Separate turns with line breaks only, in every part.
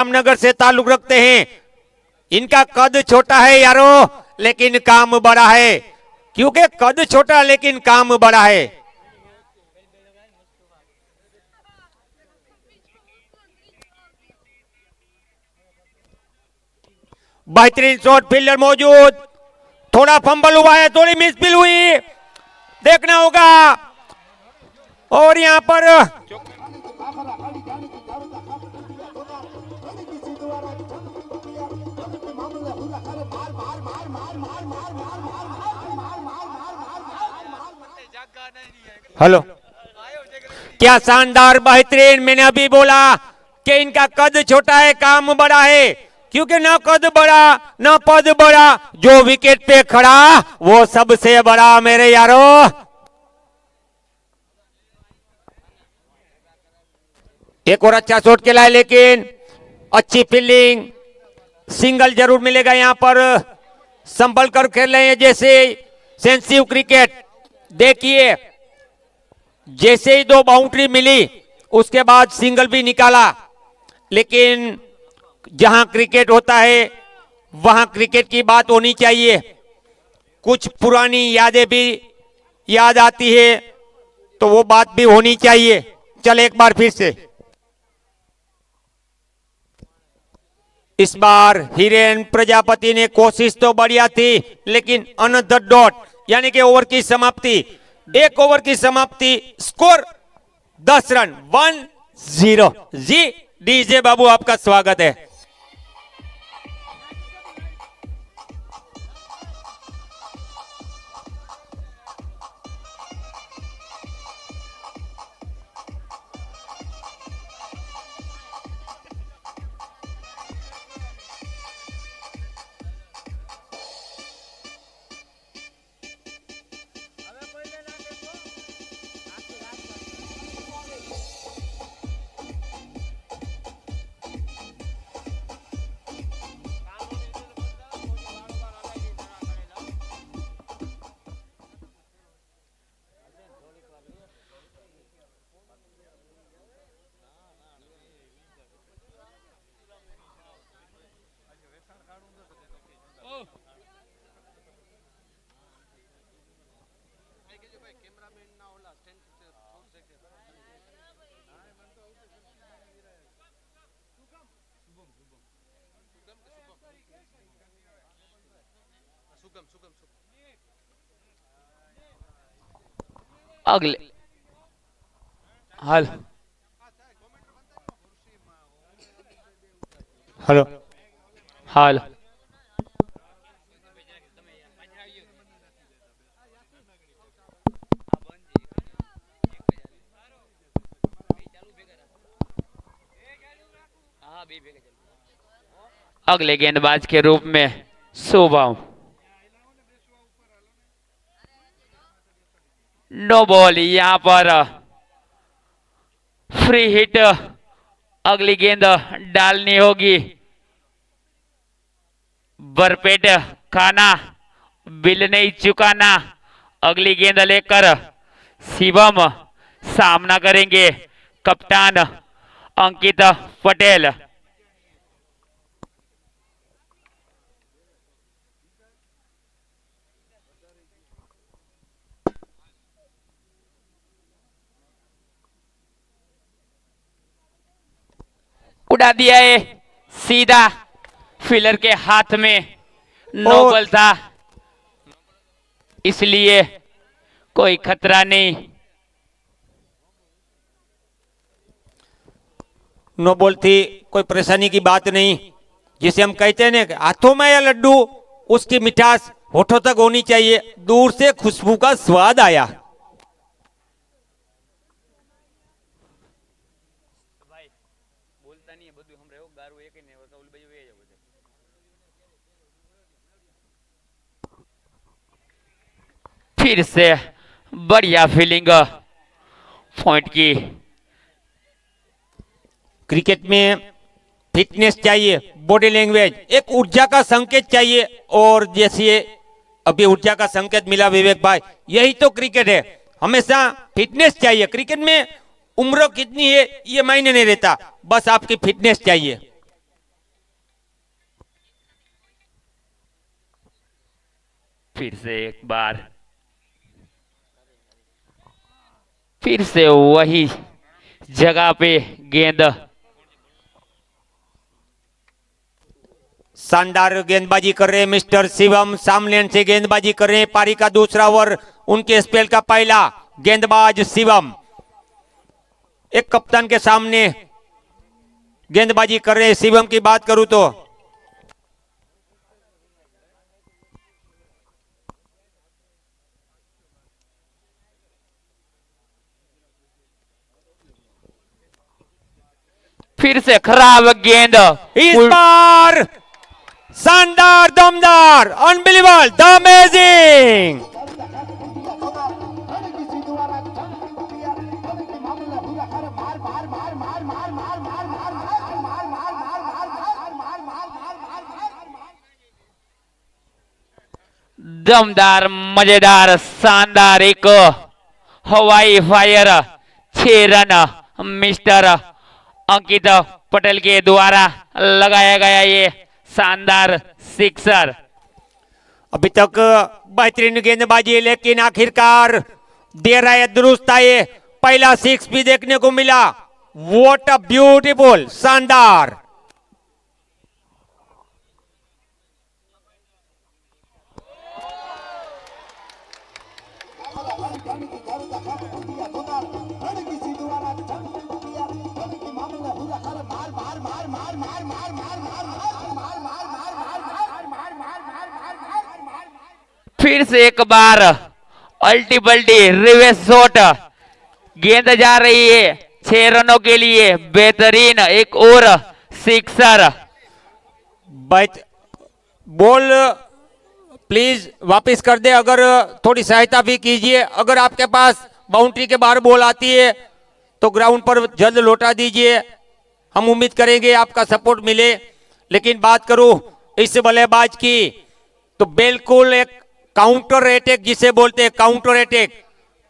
रामनगर से ताल्लुक रखते हैं। इनका कद छोटा है यारो, लेकिन काम बड़ा है। क्योंकि कद छोटा लेकिन काम बड़ा है। बेहतरीन शॉट फील्डर मौजूद। थोड़ा फंबल हुआ है, थोड़ी मिसफील हुई, देखना होगा। और यहां पर हेलो, क्या शानदार बेहतरीन। मैंने अभी बोला कि इनका कद छोटा है, काम बड़ा है। क्योंकि ना कद बड़ा ना पद बड़ा, जो विकेट पे खड़ा वो सबसे बड़ा मेरे यारो। एक और अच्छा शॉट खेला है, लेकिन अच्छी फील्डिंग। सिंगल जरूर मिलेगा यहां पर। संभल कर खेल रहे हैं जैसे सेंसिटिव क्रिकेट। देखिए, जैसे ही 2 बाउंड्री मिली उसके बाद सिंगल भी निकाला। लेकिन जहां क्रिकेट होता है वहां क्रिकेट की बात होनी चाहिए। कुछ पुरानी यादें भी याद आती है, तो वो बात भी होनी चाहिए। चल एक बार फिर से। इस बार हिरेन प्रजापति ने कोशिश तो बढ़िया थी, लेकिन अनदर डॉट यानी कि ओवर की समाप्ति। 1 ओवर की समाप्ति, स्कोर 10 रन, 1-0। जी डीजे बाबू, आपका स्वागत है।
अगले हाल
हेलो,
हाल अगले गेंदबाज के रूप में शुभम। नो बॉल, यहां पर फ्री हिट। अगली गेंद डालनी होगी। बरपेट खाना, बिल नहीं चुकाना। अगली गेंद लेकर शिवम सामना करेंगे कप्तान अंकित पटेल। उड़ा दिया है सीधा फील्डर के हाथ में। नो बॉल था, इसलिए कोई खतरा नहीं।
नो बॉल थी, कोई परेशानी की बात नहीं। जिसे हम कहते हैं ना, हाथों में या लड्डू, उसकी मिठास होठों तक होनी चाहिए। दूर से खुशबू का स्वाद आया।
फिर से बढ़िया फीलिंग पॉइंट की।
क्रिकेट में फिटनेस चाहिए, बॉडी लैंग्वेज, एक ऊर्जा का संकेत चाहिए। और जैसे अभी ऊर्जा का संकेत मिला विवेक भाई, यही तो क्रिकेट है। हमेशा फिटनेस चाहिए। क्रिकेट में उम्र कितनी है ये मायने नहीं रहता, बस आपकी फिटनेस चाहिए।
फिर से एक बार, फिर से वही जगह पे गेंद।
शानदार गेंदबाजी कर रहे हैं मिस्टर शिवम, सामने से गेंदबाजी कर रहे हैं। पारी का दूसरा ओवर, उनके स्पेल का पहला गेंदबाज शिवम एक कप्तान के सामने गेंदबाजी कर रहे हैं। शिवम की बात करूं तो
फिर से खराब गेंद,
इस बार शानदार, दमदार, अनबिलीवेबल, द अमेजिंग।
दमदार, मजेदार, शानदार एक हवाई फायर 6 रन मिस्टर अंकित पटेल के द्वारा लगाया गया ये शानदार सिक्सर।
अभी तक बेहतरीन गेंदबाजी है, लेकिन आखिरकार दे रहा है दुरुस्त आए। पहला सिक्स भी देखने को मिला। व्हाट अ ब्यूटीफुल, शानदार।
फिर से एक बार अल्टी पल्टी रिवर्स शॉट, गेंद जा रही है 6 रनों के लिए। बेहतरीन एक और सिक्सर।
बॉल प्लीज वापस कर दे, अगर थोड़ी सहायता भी कीजिए। अगर आपके पास बाउंड्री के बाहर बॉल आती है तो ग्राउंड पर जल्द लौटा दीजिए। हम उम्मीद करेंगे आपका सपोर्ट मिले। लेकिन बात करूं इस बल्लेबाज की तो बिल्कुल एक काउंटर अटैक जिसे बोलते हैं, काउंटर अटैक,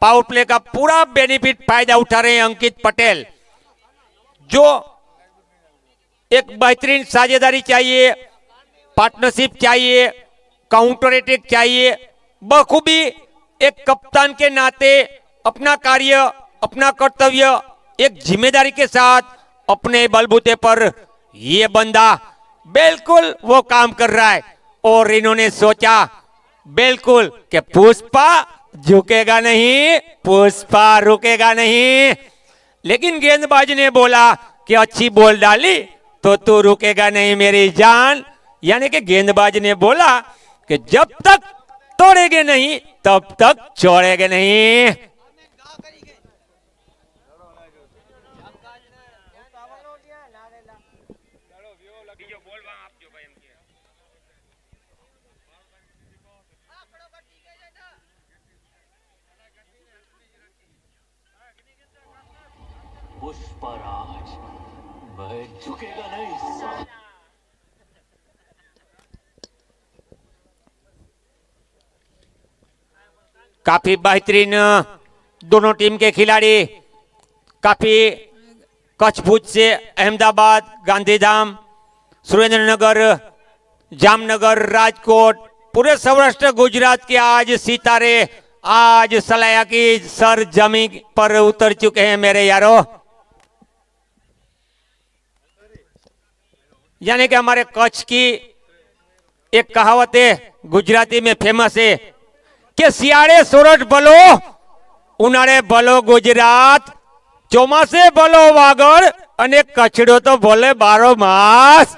पावर प्ले का पूरा बेनिफिट फायदा उठा रहे हैं अंकित पटेल। जो एक बेहतरीन साझेदारी चाहिए, पार्टनरशिप चाहिए, काउंटर अटैक चाहिए, बखूबी एक कप्तान के नाते अपना कार्य, अपना कर्तव्य एक जिम्मेदारी के साथ अपने बलबूते पर ये बंदा बिल्कुल वो काम कर रहा है। और इन्होंने सोचा बिल्कुल कि पुष्पा झुकेगा नहीं, पुष्पा रुकेगा नहीं। लेकिन गेंदबाज ने बोला कि अच्छी बॉल डाली तो तू रुकेगा नहीं मेरी जान। यानी कि गेंदबाज ने बोला कि जब तक तोड़ेगे नहीं तब तक छोड़ेगे नहीं।
पुष्पराज, मैं झुकेगा नहीं।
काफी बेहतरीन दोनों टीम के खिलाड़ी, काफी कच्छ भुज से अहमदाबाद, गांधीधाम, सुरेंद्रनगर, जामनगर, राजकोट, पूरे सौराष्ट्र गुजरात के आज सितारे आज सलाया की सर जमीन पर उतर चुके हैं मेरे यारों। यानी कि हमारे कच्छ की एक कहावत है, गुजराती में फेमस है कि सियाड़े सोरठ बलो, उनाड़े बलो गुजरात, ચોમાસે ભલો વાગડ અને કચડો તો ભલે 12 માસ।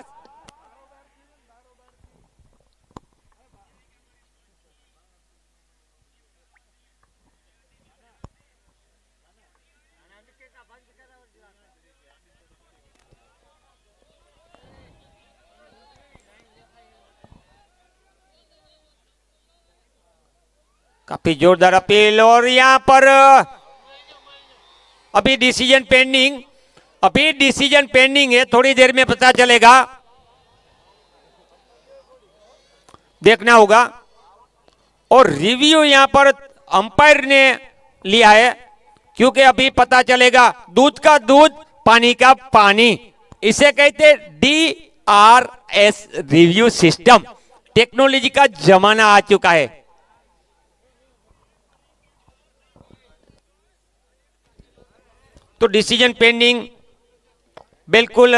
काफी जोरदार अपील और यहाँ पर अभी डिसीजन पेंडिंग है, थोड़ी देर में पता चलेगा, देखना होगा। और रिव्यू यहाँ पर अंपायर ने लिया है, क्योंकि अभी पता चलेगा। दूध का दूध, पानी का पानी, इसे कहते DRS रिव्यू सिस्टम। टेक्नोलॉजी का जमाना आ चुका है। तो डिसीजन पेंडिंग। बिल्कुल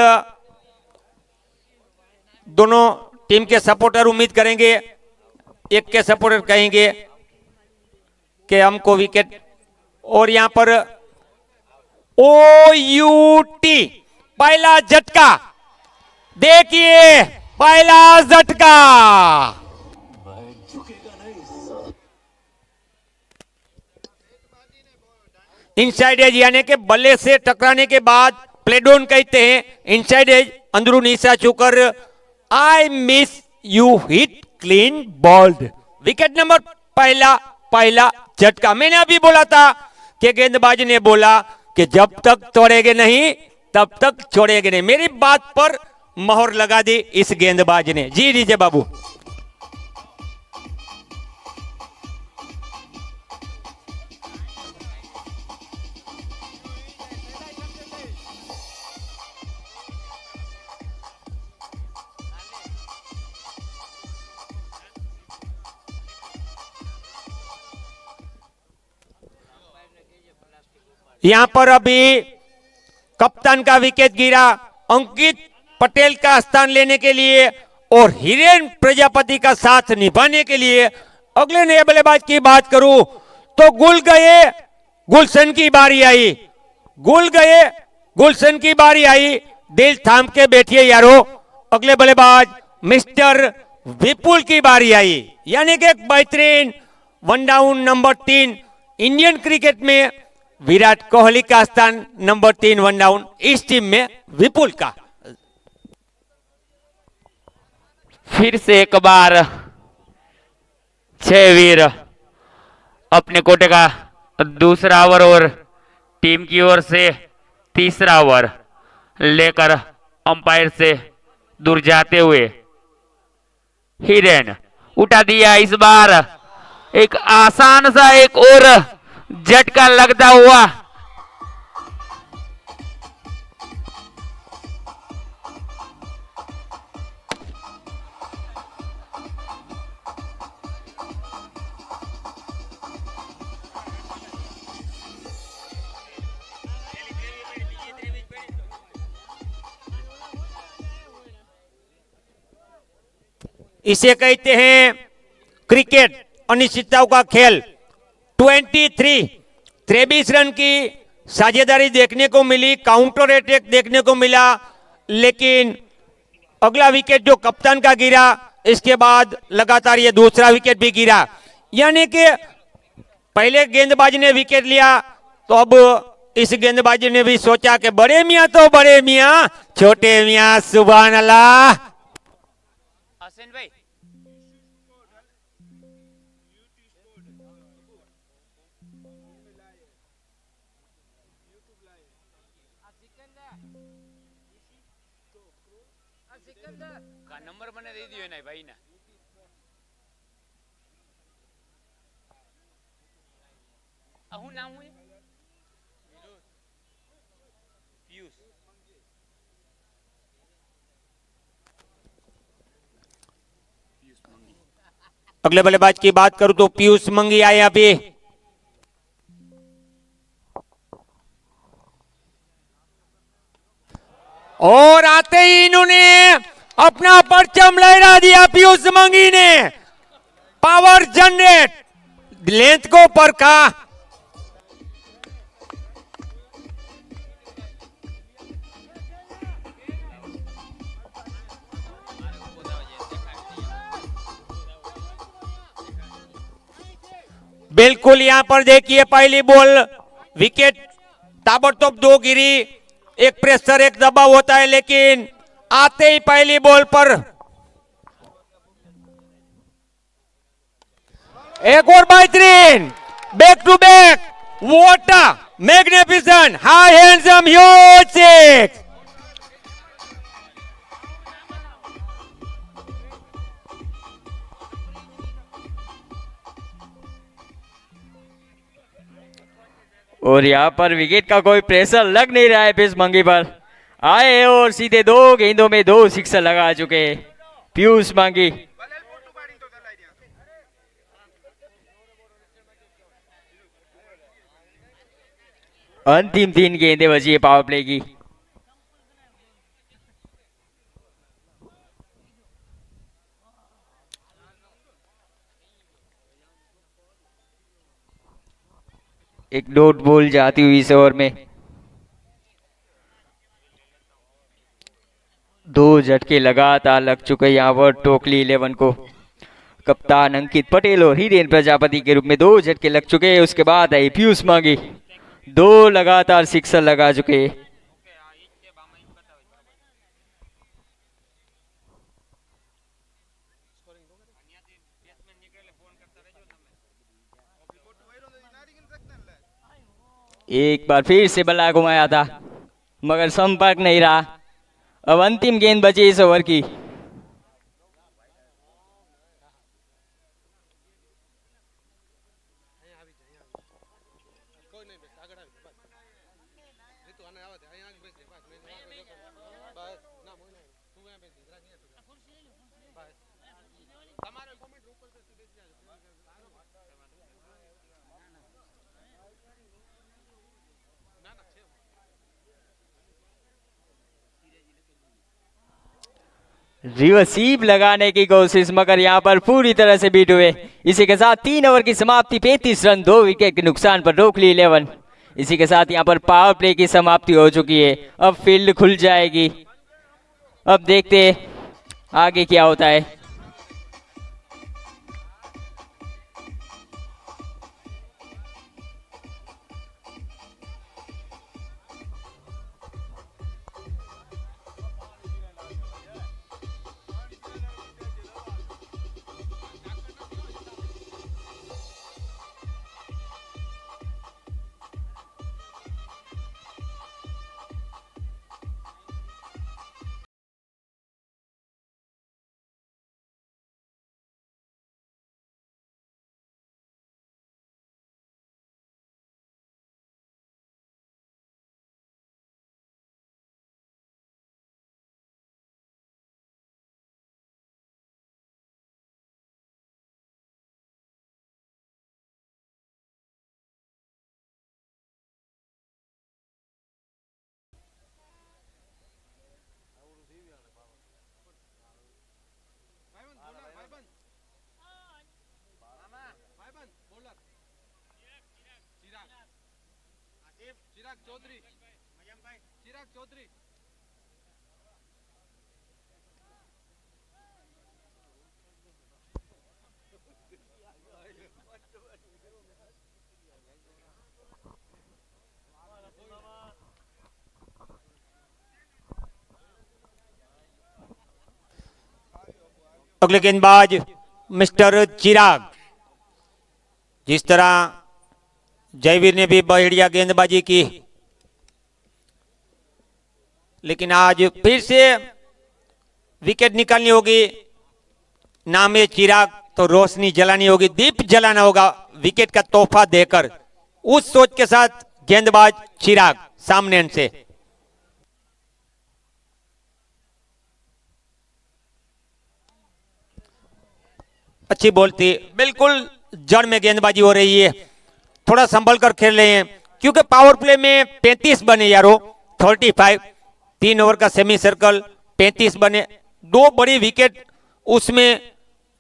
दोनों टीम के सपोर्टर उम्मीद करेंगे, एक के सपोर्टर कहेंगे कि हमको विकेट। और यहां पर OUT पहला झटका, देखिए पहला झटका।
मैं झुकेगा नहीं साला।
इनसाइड एज यानी कि बल्ले से टकराने के बाद प्लेडोन कहते हैं। इनसाइड एज अंदरूनी हिस्सा छूकर I miss you hit clean bowled. Wicket number पहला झटका। मैंने अभी बोला था कि गेंदबाज ने बोला कि जब तक तोड़ेंगे नहीं तब तक छोड़ेंगे नहीं। मेरी बात पर मोहर लगा दी इस गेंदबाज ने। जी डीजे बाबू। यहां पर अभी कप्तान का विकेट गिरा। अंकित पटेल का स्थान लेने के लिए और हिरेन प्रजापति का साथ निभाने के लिए अगले नए बल्लेबाज की बात करूं तो गुलशन की बारी आई। गुलशन की बारी आई। दिल थाम के बैठिए यारो। अगले बल्लेबाज मिस्टर विपुल की बारी आई। यानी कि एक बेहतरीन one down number 3 Indian cricket में विराट कोहली का स्थान नंबर 3 वन डाउन, इस टीम में विपुल का।
फिर से एक बार 6 वीर अपने कोटे का दूसरा ओवर और टीम की ओर से तीसरा ओवर लेकर अंपायर से दूर जाते हुए हिरेन उठा दिया। इस बार एक आसान सा एक और झटका लगता हुआ
इसे कहते हैं क्रिकेट अनिश्चितताओं का खेल। 23 रन की साझेदारी देखने को मिली, काउंटर अटैक देखने को मिला, लेकिन अगला विकेट जो कप्तान का गिरा, इसके बाद लगातार ये दूसरा विकेट भी गिरा। यानी कि पहले गेंदबाज ने विकेट लिया तो अब इस गेंदबाजी ने भी सोचा कि बड़े मियां तो बड़े मियां, छोटे मियां सुभान अल्लाह।
हसन भाई का नंबर મને દઈ દિયો ને ભાઈ ને હું નામ હું પિયુષ
अगले बल्लेबाज की बात करूं तो पीयूष मंगी आए अभी। और आते ही इन्होंने अपना परचम लहरा दिया। पीयूष मंगी ने पावर जनरेट लेंथ को परखा। बिल्कुल यहां पर देखिए पहली बॉल विकेट ताबड़तोड़ 2 गिरी। एक प्रेशर एक दबाव होता है, लेकिन आते ही पहली बॉल पर एक और बेहतरीन back to back what magnificent high handsome huge six.
और यहाँ पर विकेट का कोई प्रेशर लग नहीं रहा है पीयूष मंगी पर। आए और सीधे 2 गेंदों में 2 सिक्सर लगा चुके पीयूष मंगी। अंतिम 3 गेंदें बची है पावर प्ले की। एक डॉट बॉल जाती हुई इस ओवर में। 2 झटके लगातार लग चुके यहाँ पर टोकली 11 को। कप्तान अंकित पटेल और हिरेन प्रजापति के रूप में 2 झटके लग चुके हैं। उसके बाद आई पीयूष मांगी, 2 लगातार सिक्सर लगा चुके हैं। एक बार फिर से बल्ला घुमाया था मगर संपर्क नहीं रहा। अब अंतिम गेंद बची इस ओवर की। रिवर्सीव लगाने की कोशिश मगर यहाँ पर पूरी तरह से बीट हुए। इसी के साथ 3 ओवर की समाप्ति, 35 रन 2 विकेट के नुकसान पर टोकली 11। इसी के साथ यहाँ पर पावर प्ले की समाप्ति हो चुकी है। अब फील्ड खुल जाएगी। अब देखते हैं आगे क्या होता है।
अगले गेंदबाज मिस्टर चिराग। जिस तरह जयवीर ने भी बढ़िया गेंदबाजी की, लेकिन आज फिर से विकेट निकालनी होगी। नाम है चिराग तो रोशनी जलानी होगी, दीप जलाना होगा विकेट का तोहफा देकर। उस सोच के साथ गेंदबाज चिराग सामने से अच्छी बॉल थी, बिल्कुल जड़ में गेंदबाजी हो रही है। थोड़ा संभल कर खेल रहे हैं क्योंकि पावर प्ले में 35 बने यारो, 35 3 ओवर का सेमी सर्कल 35 बने। 2 बड़ी विकेट उसमें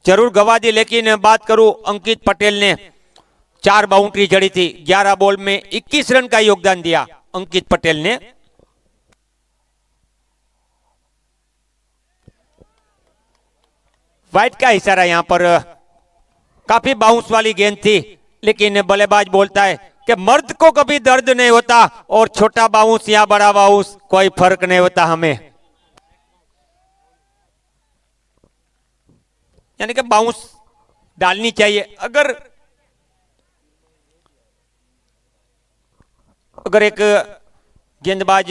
जरूर गवा दी, लेकिन बात करूं अंकित पटेल ने 4 बाउंड्री जड़ी थी। 11 बॉल में 21 रन का योगदान दिया अंकित पटेल ने। वाइट का इशारा यहां पर, काफी बाउंस वाली गेंद थी, लेकिन बल्लेबाज बोलता है कि मर्द को कभी दर्द नहीं होता और छोटा बाउंस या बड़ा बाउंस कोई फर्क नहीं होता हमें। यानी कि बाउंस डालनी चाहिए। अगर एक गेंदबाज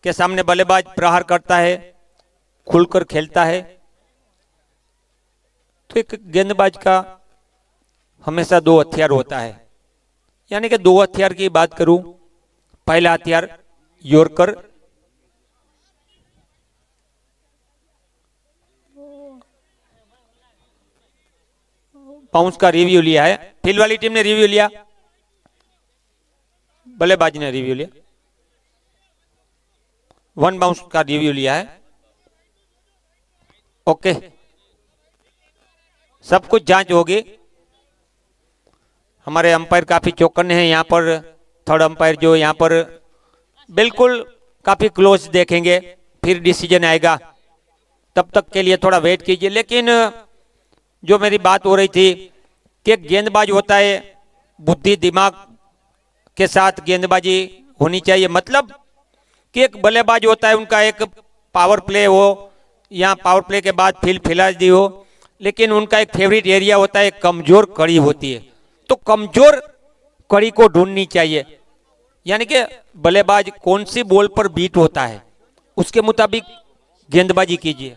के सामने बल्लेबाज प्रहार करता है, खुलकर खेलता है, तो एक गेंदबाज का हमेशा 2 हथियार होता है। यानी कि 2 हथियार की बात करूं, पहला हथियार यॉर्कर, बाउंस का रिव्यू लिया है, फील्ड वाली टीम ने रिव्यू लिया। बल्लेबाजी ने रिव्यू लिया, 1 बाउंस का रिव्यू लिया है। ओके, सब कुछ जांच होगी। हमारे अंपायर काफी चौकन्ने हैं यहाँ पर। थर्ड अंपायर जो यहाँ पर बिल्कुल काफी क्लोज देखेंगे, फिर डिसीजन आएगा। तब तक के लिए थोड़ा वेट कीजिए। लेकिन जो मेरी बात हो रही थी कि एक गेंदबाज होता है, बुद्धि दिमाग के साथ गेंदबाजी होनी चाहिए। मतलब कि एक बल्लेबाज होता है, उनका एक पावर प्ले हो या पावर प्ले के बाद फील्डिंग हो, लेकिन उनका एक फेवरेट एरिया होता है, कमजोर कड़ी होती है। तो कमजोर कड़ी को ढूंढनी चाहिए, यानी कि बल्लेबाज कौन सी बॉल पर बीट होता है उसके मुताबिक गेंदबाजी कीजिए।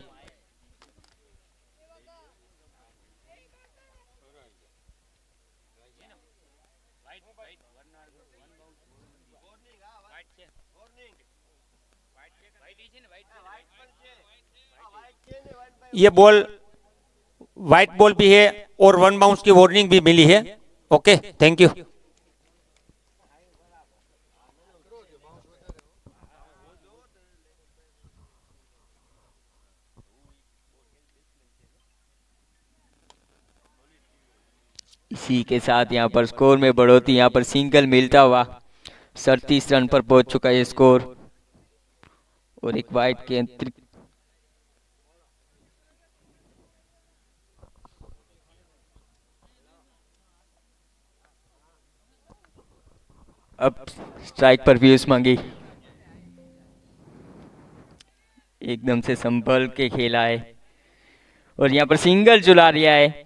ये बॉल व्हाइट बॉल भी है और 1 बाउंस की वार्निंग भी मिली है। Okay, thank you.
इसी के साथ यहाँ पर स्कोर में बढ़ोतरी, यहाँ पर सिंगल मिलता हुआ 37 रन पर पहुंच चुका है स्कोर। और एक वाइड के अंतरिक्ष अब स्ट्राइक पर पीयूष मांगी, एकदम से संभल के खेला है और यहाँ पर सिंगल चुला लिया है।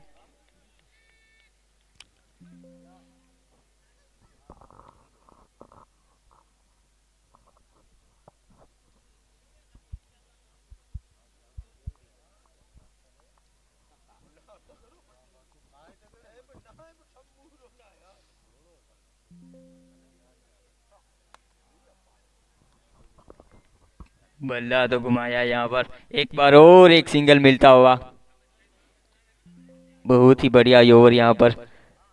बल्ला तो घुमाया, यहाँ पर एक बार और एक सिंगल मिलता हुआ। बहुत ही बढ़िया ओवर, यहाँ पर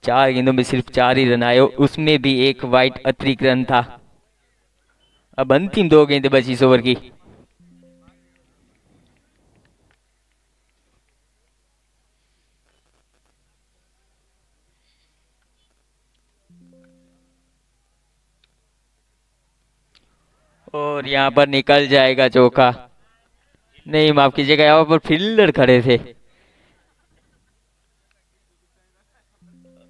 4 गेंदों में सिर्फ 4 ही रन आए, उसमें भी एक वाइड अतिरिक्त रन था। अब अंतिम 2 गेंदें बची इस ओवर की। और यहाँ पर निकल जाएगा चौका, नहीं माफ कीजिएगा, यहाँ पर फील्डर खड़े थे।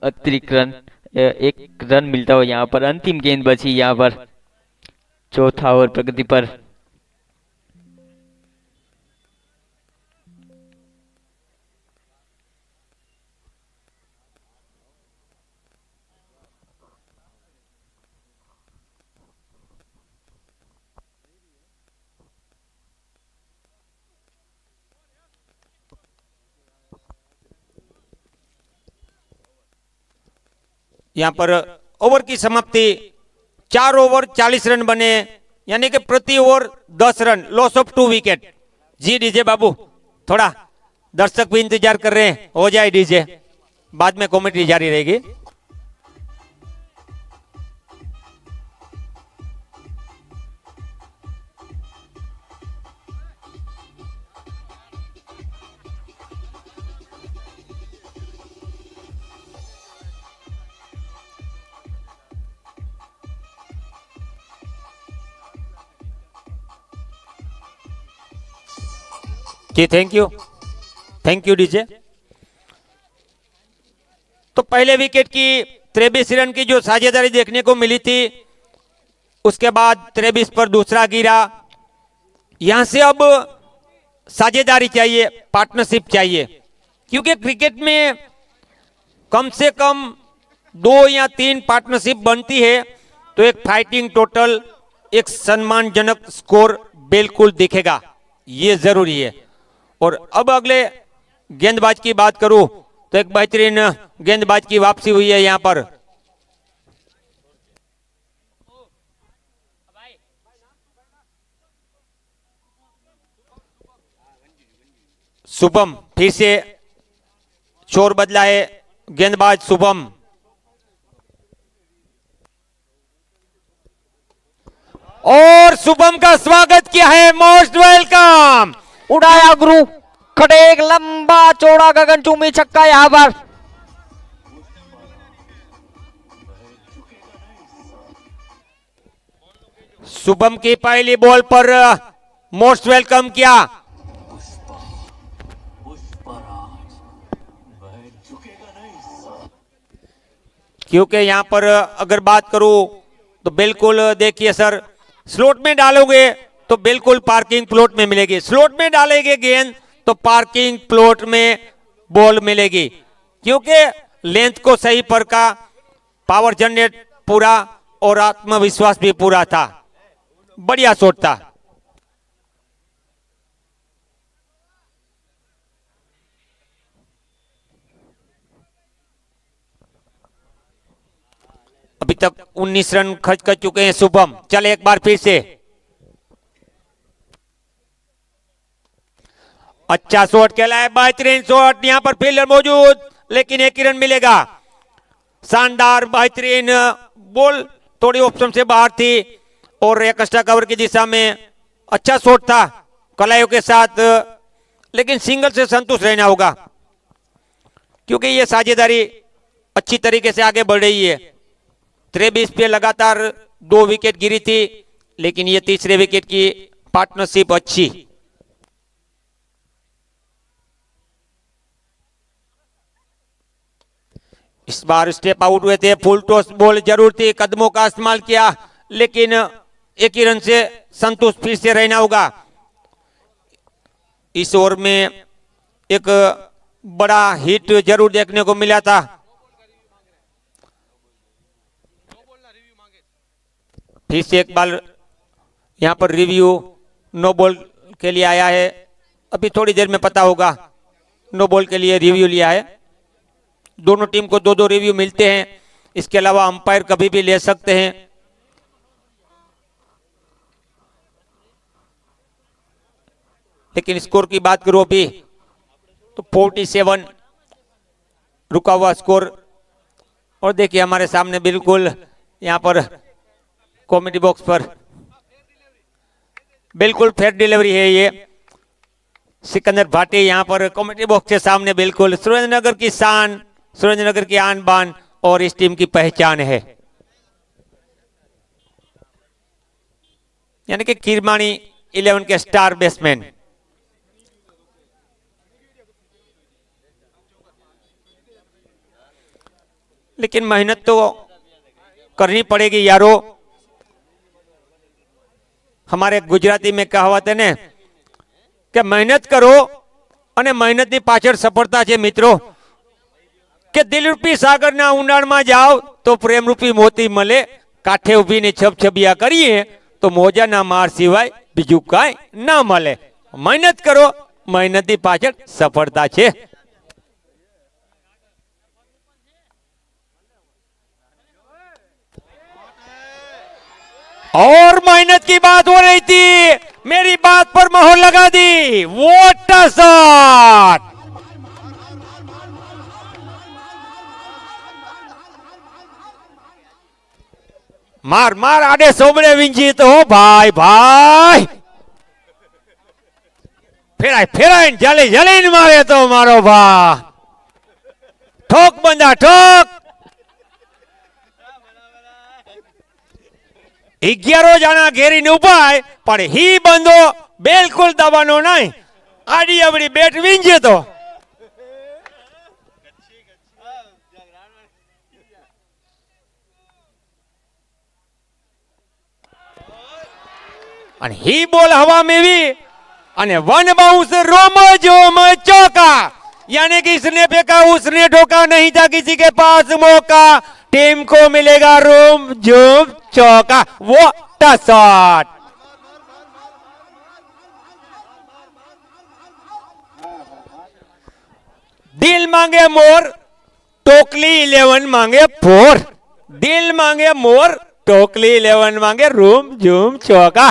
अतिरिक्त रन, एक रन मिलता हुआ यहाँ पर। अंतिम गेंद बची यहाँ पर, चौथा ओवर प्रगति पर।
यहाँ पर ओवर की समाप्ति, 4 ओवर 40 रन बने, यानी कि प्रति over 10 run, loss of 2 wicket. जी डीजे बाबू, थोड़ा दर्शक भी इंतजार कर रहे हैं, हो जाए डीजे, बाद में कमेंट्री जारी रहेगी। जी थैंक यू डीजे। तो पहले विकेट की 23 रन की जो साझेदारी देखने को मिली थी, उसके बाद 23 पर दूसरा गिरा। यहां से अब साझेदारी चाहिए, पार्टनरशिप चाहिए, क्योंकि क्रिकेट में कम से कम 2 या 3 पार्टनरशिप बनती है तो एक फाइटिंग टोटल, एक सम्मानजनक स्कोर बिल्कुल दिखेगा, ये जरूरी है। और अब अगले गेंदबाज की बात करूं तो एक बेहतरीन गेंदबाज की वापसी हुई है यहां पर। शुभम, फिर से शोर बदला है, गेंदबाज शुभम। और शुभम का स्वागत किया है, मोस्ट वेलकम।
उड़ाया गुरु, खड़े एक लंबा चौड़ा गगनचुंबी छक्का यहाँ पर।
शुभम की पहली बॉल पर मोस्ट वेलकम किया। क्योंकि यहां पर अगर बात करूं तो बिल्कुल देखिए सर, स्लॉट में डालोगे तो बिल्कुल पार्किंग प्लॉट में मिलेगी, स्लॉट में डालेंगे गेंद तो पार्किंग प्लॉट में बॉल मिलेगी। क्योंकि लेंथ को सही पर का, पावर जनरेट पूरा और आत्मविश्वास भी पूरा था। बढ़िया शॉट था। अभी तक 19 रन खर्च कर चुके हैं शुभम। चले एक बार फिर से, अच्छा शॉट खेला है, बेहतरीन शॉट। यहां पर फील्डर मौजूद, लेकिन एक ही रन मिलेगा। शानदार बेहतरीन बॉल, थोड़ी ऑप्शन से बाहर थी और एक एक्स्ट्रा कवर की दिशा में अच्छा शॉट था कलाइयों के साथ, लेकिन सिंगल से संतुष्ट रहना होगा क्योंकि ये साझेदारी अच्छी तरीके से आगे बढ़ रही है। 23 पे लगातार 2 विकेट गिरी थी, लेकिन ये तीसरे विकेट की पार्टनरशिप अच्छी। इस बार स्टेप आउट हुए थे, फुल टॉस बॉल जरूर थी, कदमों का इस्तेमाल किया, लेकिन एक ही रन से संतुष्ट फिर से रहना होगा। इस ओवर में एक बड़ा हिट जरूर देखने को मिला था। फिर से एक बार यहां पर रिव्यू नो बॉल के लिए आया है, अभी थोड़ी देर में पता होगा। नो बॉल के लिए रिव्यू लिया है, दोनों टीम को 2-2 रिव्यू मिलते हैं। इसके अलावा अंपायर कभी भी ले सकते हैं। लेकिन स्कोर की बात करो अभी तो 47 रुका हुआ स्कोर। और देखिए हमारे सामने बिल्कुल यहां पर कॉमेडी बॉक्स पर बिल्कुल फेयर डिलीवरी है। ये सिकंदर भाटी यहां पर कॉमेडी बॉक्स के सामने बिल्कुल सुरेंद्रनगर की शान, सुरेंद्रनगर की आन बान और इस टीम की पहचान है। यानी कि किरमानी 11 के स्टार बैट्समैन। लेकिन मेहनत तो करनी पड़ेगी यारो। हमारे गुजराती में कहावत है ने कि मेहनत करो અને મહેનતની પાછળ સફળતા છે મિત્રો। કે દિલરૂપી સાગરના ઊંડાણમાં જાઓ તો પ્રેમરૂપી મોતી મળે, કાંઠે ઊભીને છબછબિયા કરીએ તો મોજાના માર સિવાય બીજું કાંઈ ના મળે। મહેનત કરો, મહેનતની પાછળ સફળતા છે। और मेहनत की बात हो रही थी, मेरी बात पर मोहर लगा दी। What a shot! मार मार आडे सोबड़े विंजी तो हो भाई भाई। फेराय फेराय जले जले मारे तो मारो भा। ठोक बंदा ठोक। 11 જણા ઘેરીને ઉભા પણ હી બંધો બિલકુલ દબાનો નહીં, આડી અવડી બેટ વીંજે તો અને ही बॉल हवा में भी અને वन बाउंस रोम जोम चौका। यानी कि इसने फेंका उसने ठोका, नहीं था किसी के पास मौका। टीम को मिलेगा रोम जोम चौका। What a shot! दिल मांगे मोर, टोकली 11 मांगे 4। दिल मांगे मोर, टोकली 11 मांगे रोम जोम चौका।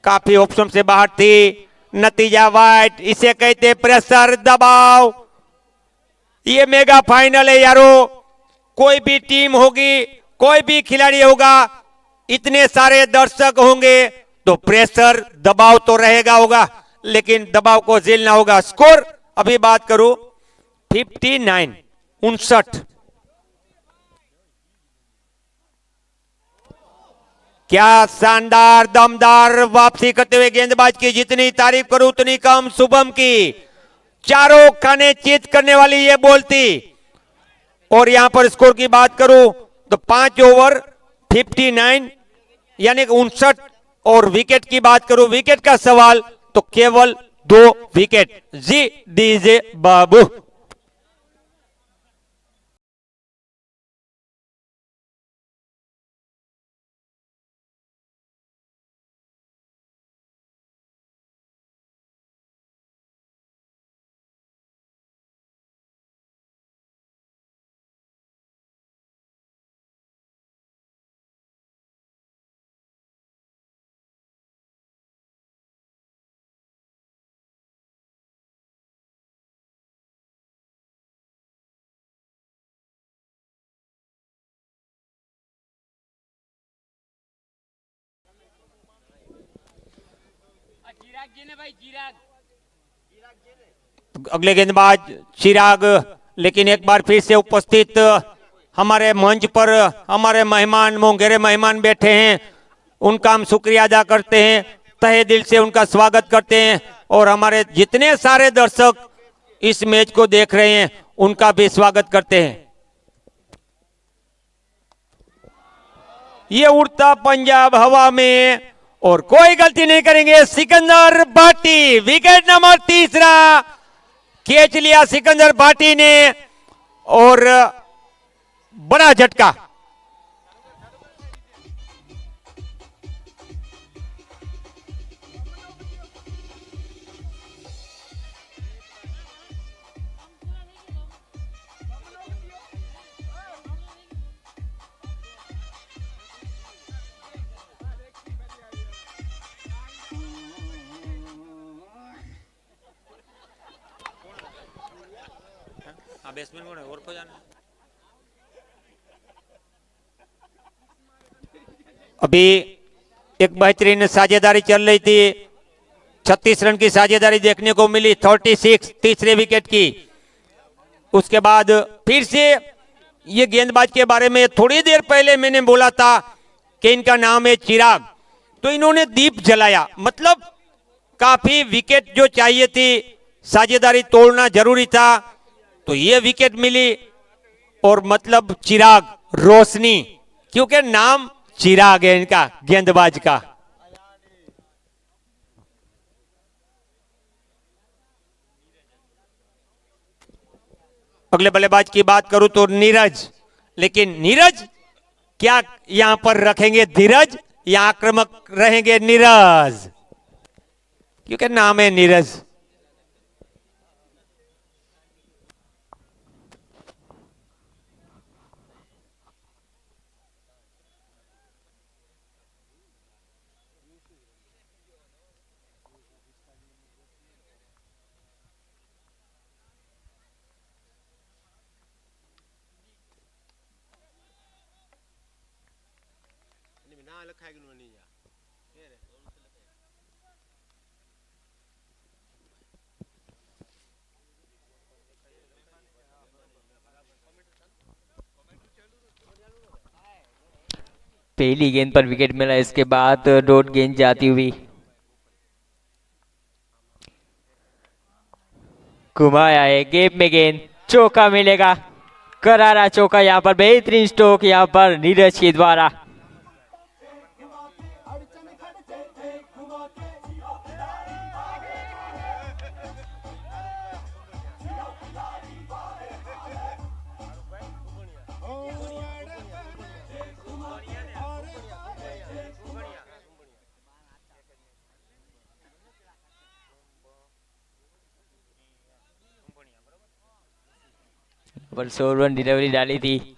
काफी ऑप्शन से बाहर थी, नतीजा वाइट। इसे कहते प्रेशर, दबाव। ये मेगा फाइनल है यारो। कोई भी टीम होगी, कोई भी खिलाड़ी होगा, इतने सारे दर्शक होंगे तो प्रेशर, दबाव तो रहेगा होगा, लेकिन दबाव को झेलना होगा। स्कोर अभी बात करूं 59, 59। क्या शानदार दमदार वापसी करते हुए गेंदबाज की जितनी तारीफ करूं उतनी कम। शुभम की चारों खाने चित करने वाली ये बॉल थी। और यहां पर स्कोर की बात करूं तो 5 ओवर 59 यानी 59। और विकेट की बात करूं, विकेट का सवाल तो केवल 2 विकेट। जी डीजे बाबू। अगले गेंदबाज चिराग, लेकिन एक बार फिर से उपस्थित हमारे मंच पर हमारे मेहमान, मोंगेरे मेहमान बैठे हैं, उनका हम शुक्रिया अदा करते हैं, तहे दिल से उनका स्वागत करते हैं। और हमारे जितने सारे दर्शक इस मैच को देख रहे हैं उनका भी स्वागत करते हैं। ये उड़ता पंजाब हवा में और कोई गलती नहीं करेंगे। Sikandar Bhati, wicket number 3 catch लिया सिकंदर भाटी ने और बड़ा झटका। बैट्समैन कौन है और को जाना। अभी एक बेहतरीन साझेदारी चल रही थी, 36 रन की साझेदारी देखने को मिली, 36 तीसरे विकेट की। उसके बाद फिर से ये गेंदबाज के बारे में थोड़ी देर पहले मैंने बोला था कि इनका नाम है चिराग, तो इन्होंने दीप जलाया, मतलब काफी विकेट जो चाहिए थी, साझेदारी तोड़ना जरूरी था, तो ये विकेट मिली। और मतलब चिराग, रोशनी, क्योंकि नाम चिराग है इनका गेंदबाज का। अगले बल्लेबाज की बात करूं तो नीरज, लेकिन नीरज क्या यहां पर रखेंगे धीरज या आक्रामक रहेंगे नीरज, क्योंकि नाम है नीरज।
पहली गेंद पर विकेट मिला, इसके बाद डॉट गेंद जाती हुई घुमाया है, गेप में गेंद, चौका मिलेगा, करारा चौका। यहाँ पर बेहतरीन स्ट्रोक यहाँ पर नीरज के द्वारा। पर 100 रन डिलीवरी डाली थी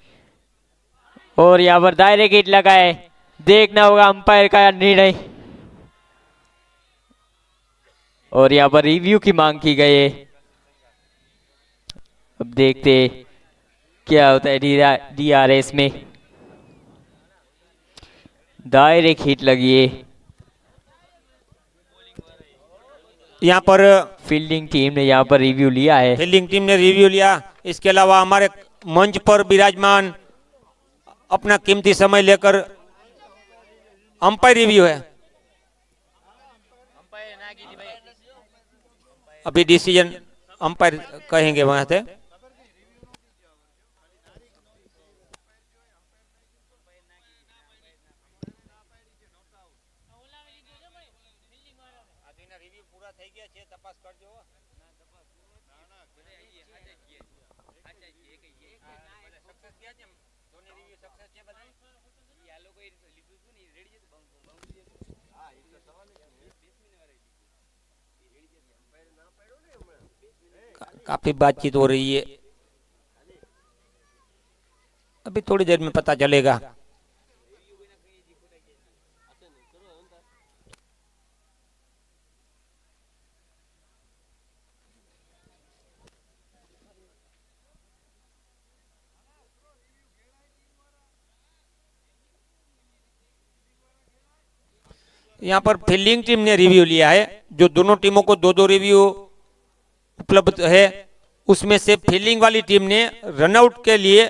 और यहाँ पर दायरे किट लगाए, देखना होगा अंपायर का निर्णय। और यहाँ पर रिव्यू की मांग की गई है, अब देखते क्या होता है DRS में? डायरेक्ट हिट लगी है।
यहाँ पर
फील्डिंग टीम ने यहाँ पर रिव्यू लिया है।
फील्डिंग टीम ने रिव्यू लिया। इसके अलावा हमारे मंच पर विराजमान अपना कीमती समय लेकर अंपायर रिव्यू है। अभी डिसीजन अंपायर कहेंगे वहां से। काफी बातचीत हो रही है, अभी थोड़ी देर में पता चलेगा। यहाँ पर फील्डिंग टीम ने रिव्यू लिया है। जो दोनों टीमों को दो दो रिव्यू उपलब्ध है, उसमें से फील्डिंग वाली टीम ने रनआउट के लिए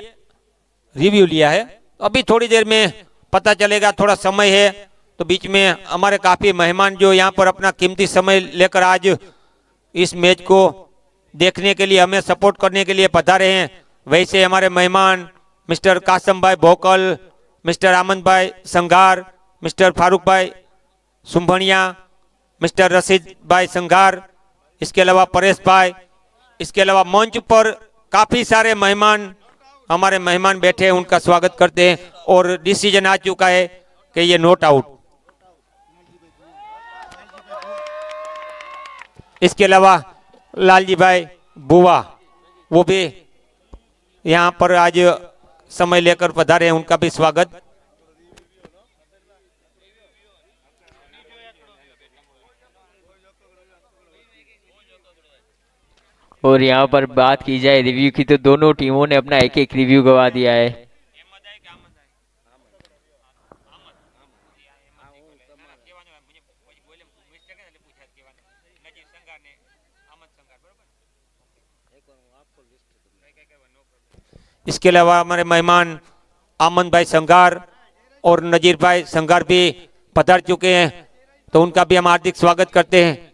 रिव्यू लिया है। अभी थोड़ी देर में पता चलेगा, थोड़ा समय है। तो बीच में हमारे काफी मेहमान जो यहाँ पर अपना कीमती समय लेकर आज इस मैच को देखने के लिए, हमें सपोर्ट करने के लिए पधारे हैं। वैसे हमारे मेहमान मिस्टर कासम भाई भोकल, मिस्टर आमंद भाई संघार, मिस्टर फारूक भाई सुंभणिया, मिस्टर रशीद भाई संघार, इसके अलावा परेश भाई, इसके अलावा मंच पर काफी सारे मेहमान, हमारे मेहमान बैठे हैं, उनका स्वागत करते हैं। और डिसीजन आ चुका है कि ये नॉट आउट। इसके अलावा लालजी भाई बुआ, वो भी यहाँ पर आज समय लेकर पधारे हैं, उनका भी स्वागत।
और यहाँ पर बात की जाए रिव्यू की, तो दोनों टीमों ने अपना एक एक रिव्यू गवा दिया है।
इसके अलावा हमारे मेहमान आमंद भाई संघार और नजीर भाई संघार भी पधार चुके हैं, तो उनका भी हम हार्दिक स्वागत करते हैं।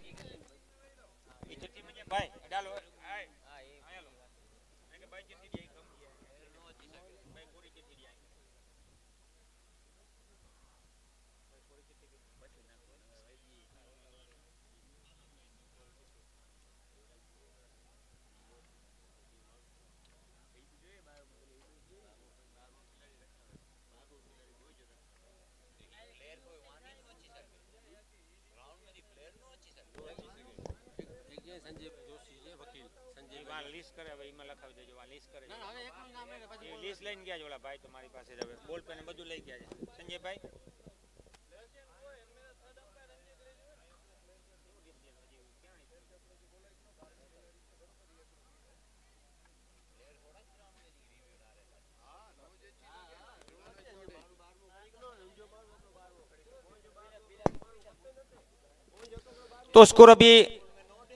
तो स्कोर अभी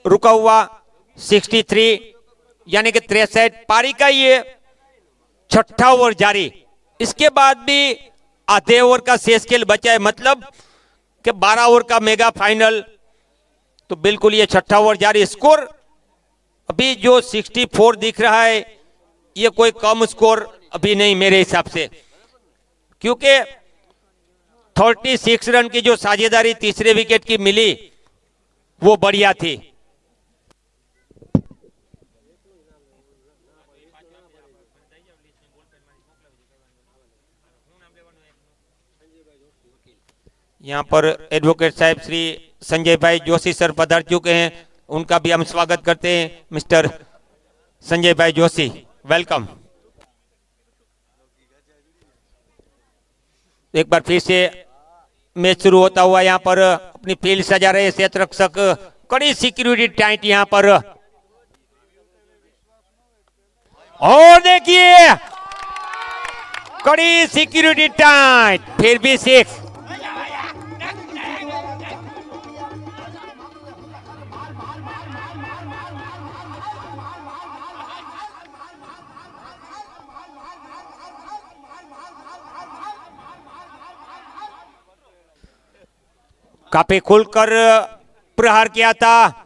रुका हुआ 63, यानी कि 63 पारी का ये छठा ओवर जारी। इसके बाद भी आधे ओवर का शेष खेल बचा है, मतलब कि 12 ओवर का मेगा फाइनल। तो बिल्कुल ये छठा ओवर जारी। स्कोर अभी जो 64 दिख रहा है, ये कोई कम स्कोर अभी नहीं मेरे हिसाब से, क्योंकि 36 रन की जो साझेदारी तीसरे विकेट की मिली वो बढ़िया थी। यहाँ पर एडवोकेट साहब श्री संजय भाई जोशी सर पधार चुके हैं, उनका भी हम स्वागत करते हैं। मिस्टर संजय भाई जोशी, वेलकम। एक बार फिर से मैच शुरू होता हुआ यहाँ पर अपनी फील्ड सजा रहे क्षेत्र रक्षक, कड़ी सिक्योरिटी टाइट यहाँ पर। और देखिए कड़ी सिक्योरिटी टाइट, फिर भी 6। काफी खुलकर प्रहार किया था,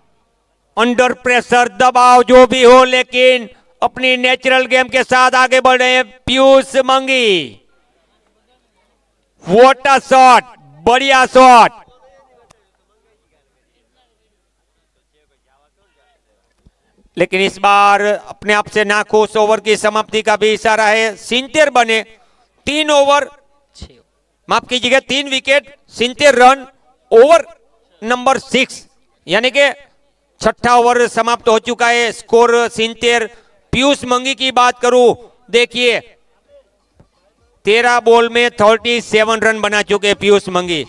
अंडर प्रेशर दबाव जो भी हो, लेकिन अपनी नेचुरल गेम के साथ आगे बढ़ रहे हैं पीयूष मंगी। व्हाट अ शॉट, बढ़िया शॉट। लेकिन इस बार अपने आप से नाखुश, ओवर की समाप्ति का भी इशारा है। 70 बने, 3 ओवर, माफ कीजिएगा 3 विकेट, 70 रन, ओवर नंबर 6, यानी कि छठा ओवर समाप्त हो चुका है। स्कोर 70। पीयूष मंगी की बात करूं, देखिए 13 बॉल में 37 रन बना चुके पीयूष मंगी।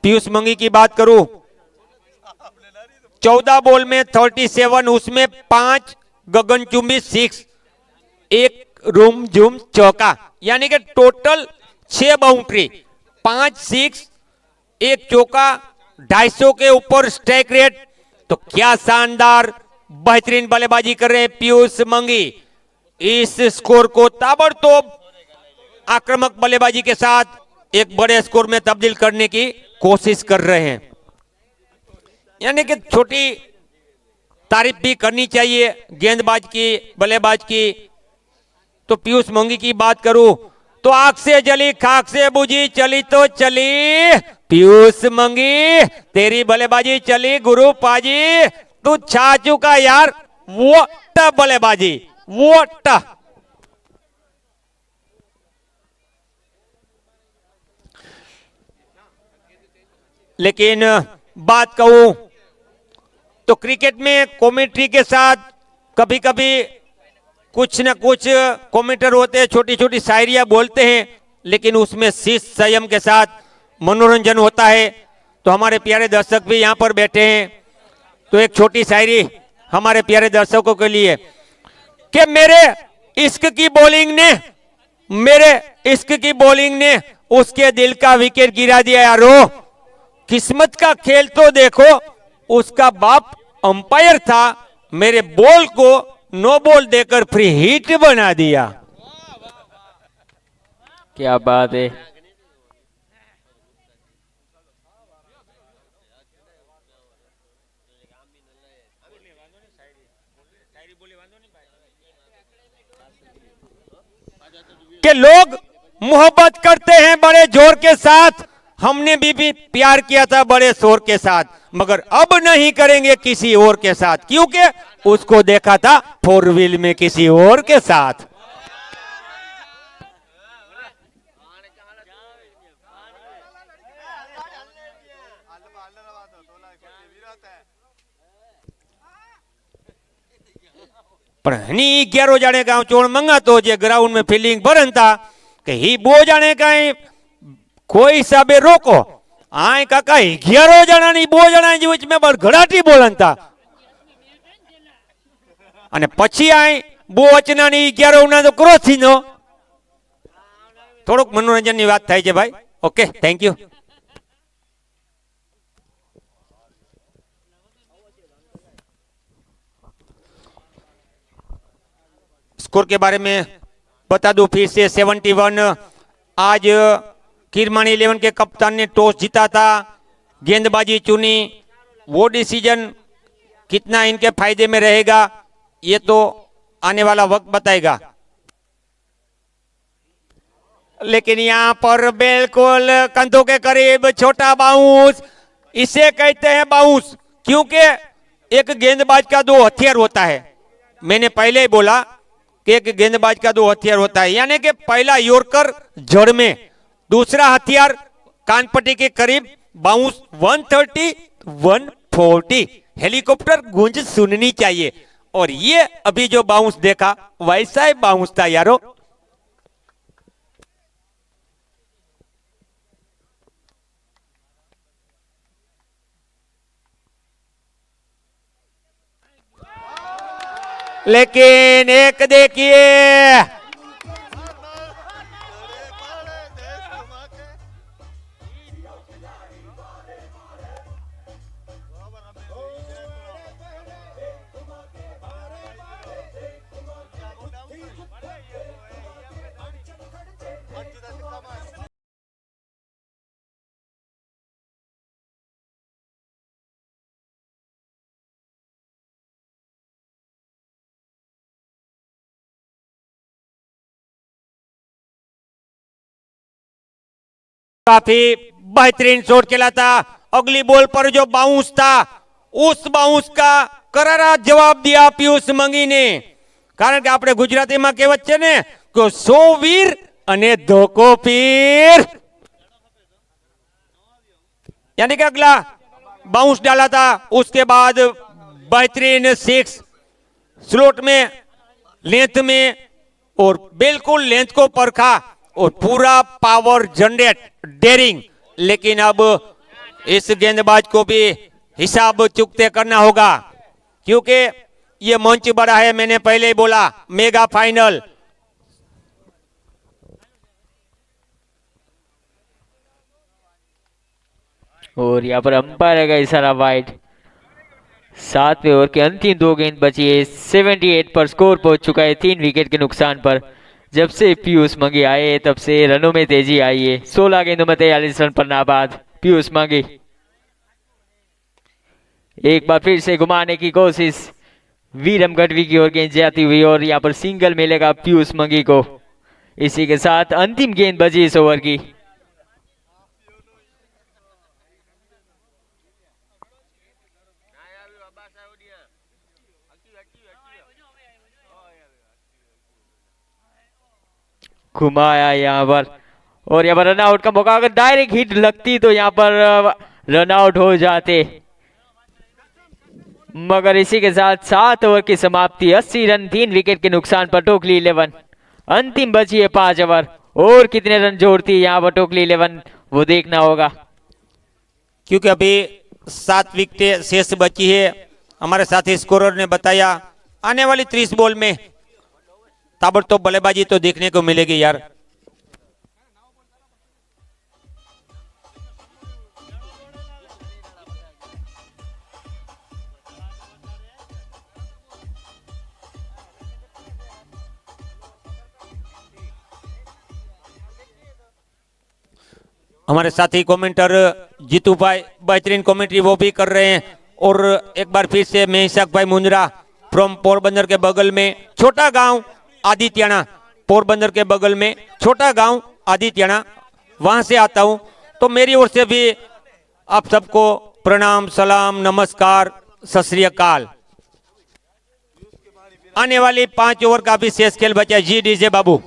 पीयूष मंगी की बात करूं, 14 बॉल में 37, उसमें 5 गगनचुंबी 6, 1 रूम झूम चौका, यानी कि टोटल 6 बाउंड्री, 5 6, 1 चौका, 250 के ऊपर स्ट्राइक रेट। तो क्या शानदार बेहतरीन बल्लेबाजी कर रहे हैं पीयूष मंगी। इस स्कोर को ताबड़तोड़ आक्रामक बल्लेबाजी के साथ एक बड़े स्कोर में तब्दील करने की कोशिश कर रहे हैं। यानी कि छोटी तारीफ भी करनी चाहिए गेंदबाज की, बल्लेबाज की। तो पीयूष मंगी की बात करूं तो आग से जली खाक से बुझी, चली तो चली पीयूष मंगी, तेरी बल्लेबाजी चली गुरु पाजी, तू छा चुका यार। व्हाट बल्लेबाजी, व्हाट। लेकिन बात कहूं तो क्रिकेट में कमेंट्री के साथ कभी कभी कुछ न कुछ कमेंटर होते हैं, छोटी छोटी शायरियां बोलते हैं, लेकिन उसमें शिष्ट संयम के साथ मनोरंजन होता है। तो हमारे प्यारे दर्शक भी यहां पर बैठे हैं, तो एक छोटी शायरी हमारे प्यारे दर्शकों के लिए कि मेरे इश्क की बॉलिंग ने उसके दिल का विकेट गिरा दिया यारो। किस्मत का खेल तो देखो, उसका बाप अंपायर था, मेरे बॉल को नो बॉल देकर फ्री हिट बना दिया।
क्या बात है।
कि लोग मोहब्बत करते हैं बड़े जोर के साथ, हमने भी प्यार किया था बड़े शोर के साथ, मगर अब नहीं करेंगे किसी और के साथ, क्योंकि उसको देखा था 4 व्हील में किसी और के साथ। પણ હની 11 જાણે કાં ચોણ મંગાતો જે ગ્રાઉન્ડ में ફિલ્ડિંગ ભરન था કે ही બો જાણે કાંઈ કોઈ હિસાબે રોકો આય કાકા 11 જણાની બો જણાની વચ્ચે મેં ઘડાટી બોલન था અને પછી આય બો વચનાની 11 ઉના તો ક્રોસ થીનો થોડુંક મનોરંજનની વાત થાય છે ભાઈ। Okay, thank you. स्कोर के बारे में बता दूं फिर से, 71। आज किरमानी 11 के कप्तान ने टॉस जीता था, गेंदबाजी चुनी। वो डिसीजन कितना इनके फायदे में रहेगा ये तो आने वाला वक्त बताएगा। लेकिन यहाँ पर बिल्कुल कंधों के करीब छोटा बाउंस, इसे कहते हैं बाउंस क्योंकि एक गेंदबाज का 2 हथियार होता है। मैंने पहले ही बोला कि एक गेंदबाज का 2 हथियार होता है, यानी कि पहला यॉर्कर जड़ में, दूसरा हथियार कानपट्टी के करीब बाउंस 130 140, हेलीकॉप्टर गूंज सुननी चाहिए। और ये अभी जो बाउंस देखा वैसा ही बाउंस था यारो, लेकिन एक देखिए काफी बेहतरीन शॉट खेला था। अगली बॉल पर जो बाउंस था उस बाउंस का करारा जवाब दिया पीयूष मंगी ने। कारण કે આપણે ગુજરાતીમાં કહેવત છે ને કે 100 વીર અને ધોકો પીર, यानी कि अगला बाउंस डाला था, उसके बाद बेहतरीन सिक्स स्लोट में, लेंथ में, और बिल्कुल लेंथ को परखा और पूरा पावर जनरेट डेरिंग। लेकिन अब इस गेंदबाज को भी हिसाब चुकते करना होगा क्योंकि ये मंच बड़ा है। मैंने पहले ही बोला मेगा फाइनल।
और यहाँ पर अंपायर का इशारा वाइड। 7वें ओवर के अंतिम 2 गेंद बची है। 78 पर स्कोर पहुंच चुका है 3 विकेट के नुकसान पर। जब से पीयूष मंगी आए हैं तब से रनों में तेजी आई है। 16 गेंदों में 43 रन पर नाबाद पीयूष मंगी। एक बार फिर से घुमाने की कोशिश, वीरम गढ़वी की ओर गेंद जाती हुई और यहाँ पर सिंगल मिलेगा पीयूष मंगी को। इसी के साथ अंतिम गेंद बची इस ओवर की। घुमाया यहाँ पर और यहाँ पर रन आउट का मौका। अगर डायरेक्ट हिट लगती तो यहाँ पर रन आउट हो जाते, मगर इसी के साथ 7 ओवर की समाप्ति। 80 रन 3 विकेट के नुकसान पर टोकली 11। अंतिम बची है 5 ओवर और कितने रन जोड़ती है यहाँ पर टोकली 11 वो देखना होगा,
क्योंकि अभी 7 विकेटें शेष बची है। हमारे साथी स्कोरर ने बताया आने वाली 30 बॉल में ताबड़तोड़ बल्लेबाजी तो देखने को मिलेगी यार। हमारे साथी कमेंटर जीतू भाई बेहतरीन कमेंट्री वो भी कर रहे हैं। और एक बार फिर से मैं इसाक भाई मुंद्रा फ्रॉम पोरबंदर के बगल में छोटा गांव आदित्याना, पोरबंदर के बगल में छोटा गांव आदित्याना, वहां से आता हूं। तो मेरी ओर से भी आप सबको प्रणाम, सलाम, नमस्कार, सत श्री अकाल। आने वाली 5 ओवर का भी शेष खेल बचा। जी डीजे बाबू।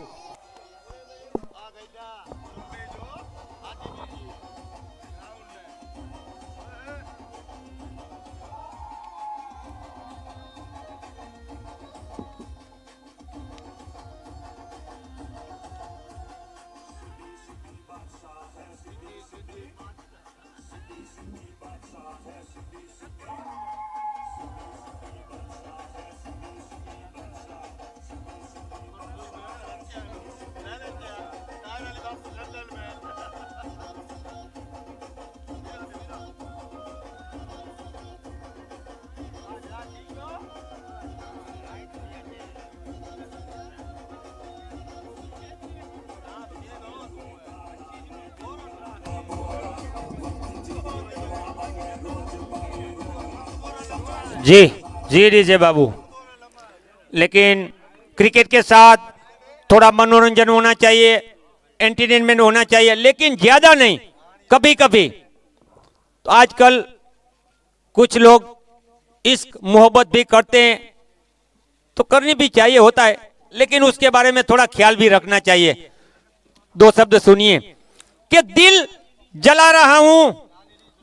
जी जी डीजे बाबू। लेकिन क्रिकेट के साथ थोड़ा मनोरंजन होना चाहिए, एंटरटेनमेंट होना चाहिए, लेकिन ज्यादा नहीं, कभी कभी। तो आजकल कुछ लोग इश्क मोहब्बत भी करते हैं, तो करनी भी चाहिए, होता है, लेकिन उसके बारे में थोड़ा ख्याल भी रखना चाहिए। 2 शब्द सुनिए कि दिल जला रहा हूं,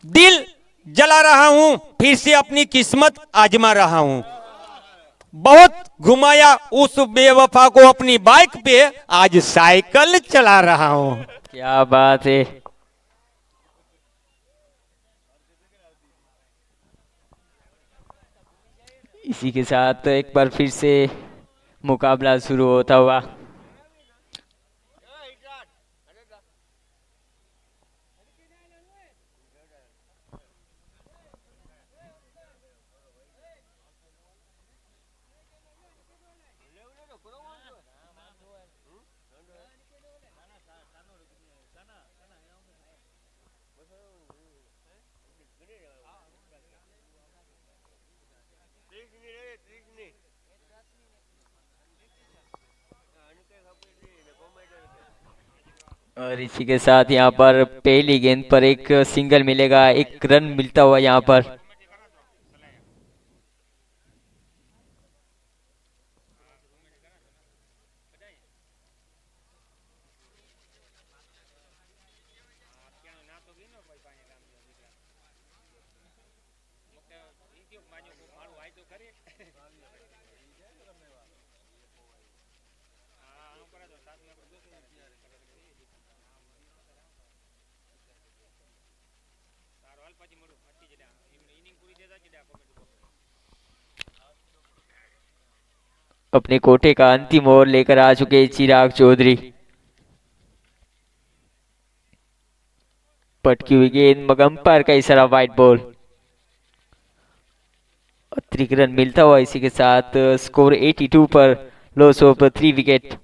दिल जला रहा हूं, फिर से अपनी किस्मत आजमा रहा हूं। बहुत घुमाया उस बेवफा को अपनी बाइक पे, आज साइकिल चला रहा हूं।
क्या बात है। इसी के साथ एक बार फिर से मुकाबला शुरू होता हुआ। और इसी के साथ यहाँ पर पहली गेंद पर एक सिंगल मिलेगा, एक रन मिलता हुआ यहाँ पर। अपने कोटे का अंतिम ओवर लेकर आ चुके चिराग चौधरी। पटकी हुई गेंद मगर अंपायर का इशारा वाइट बॉल। अतिरिक्त रन मिलता हुआ इसी के साथ स्कोर 82 पर, लॉस ऑफ 3 विकेट।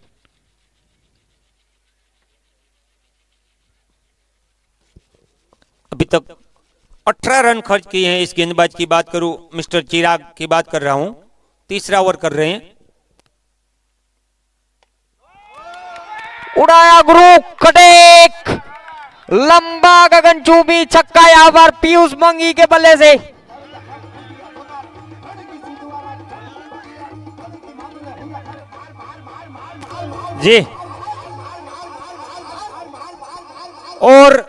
अभी तक 18 रन खर्च किए हैं। इस गेंदबाज की बात करूं, मिस्टर चिराग की बात कर रहा हूं, तीसरा ओवर कर रहे हैं।
उड़ाया गुरु कटेक, लंबा गगनचुंबी छक्का यहाँ पर पीयूष मंगी के बल्ले से।
जी, और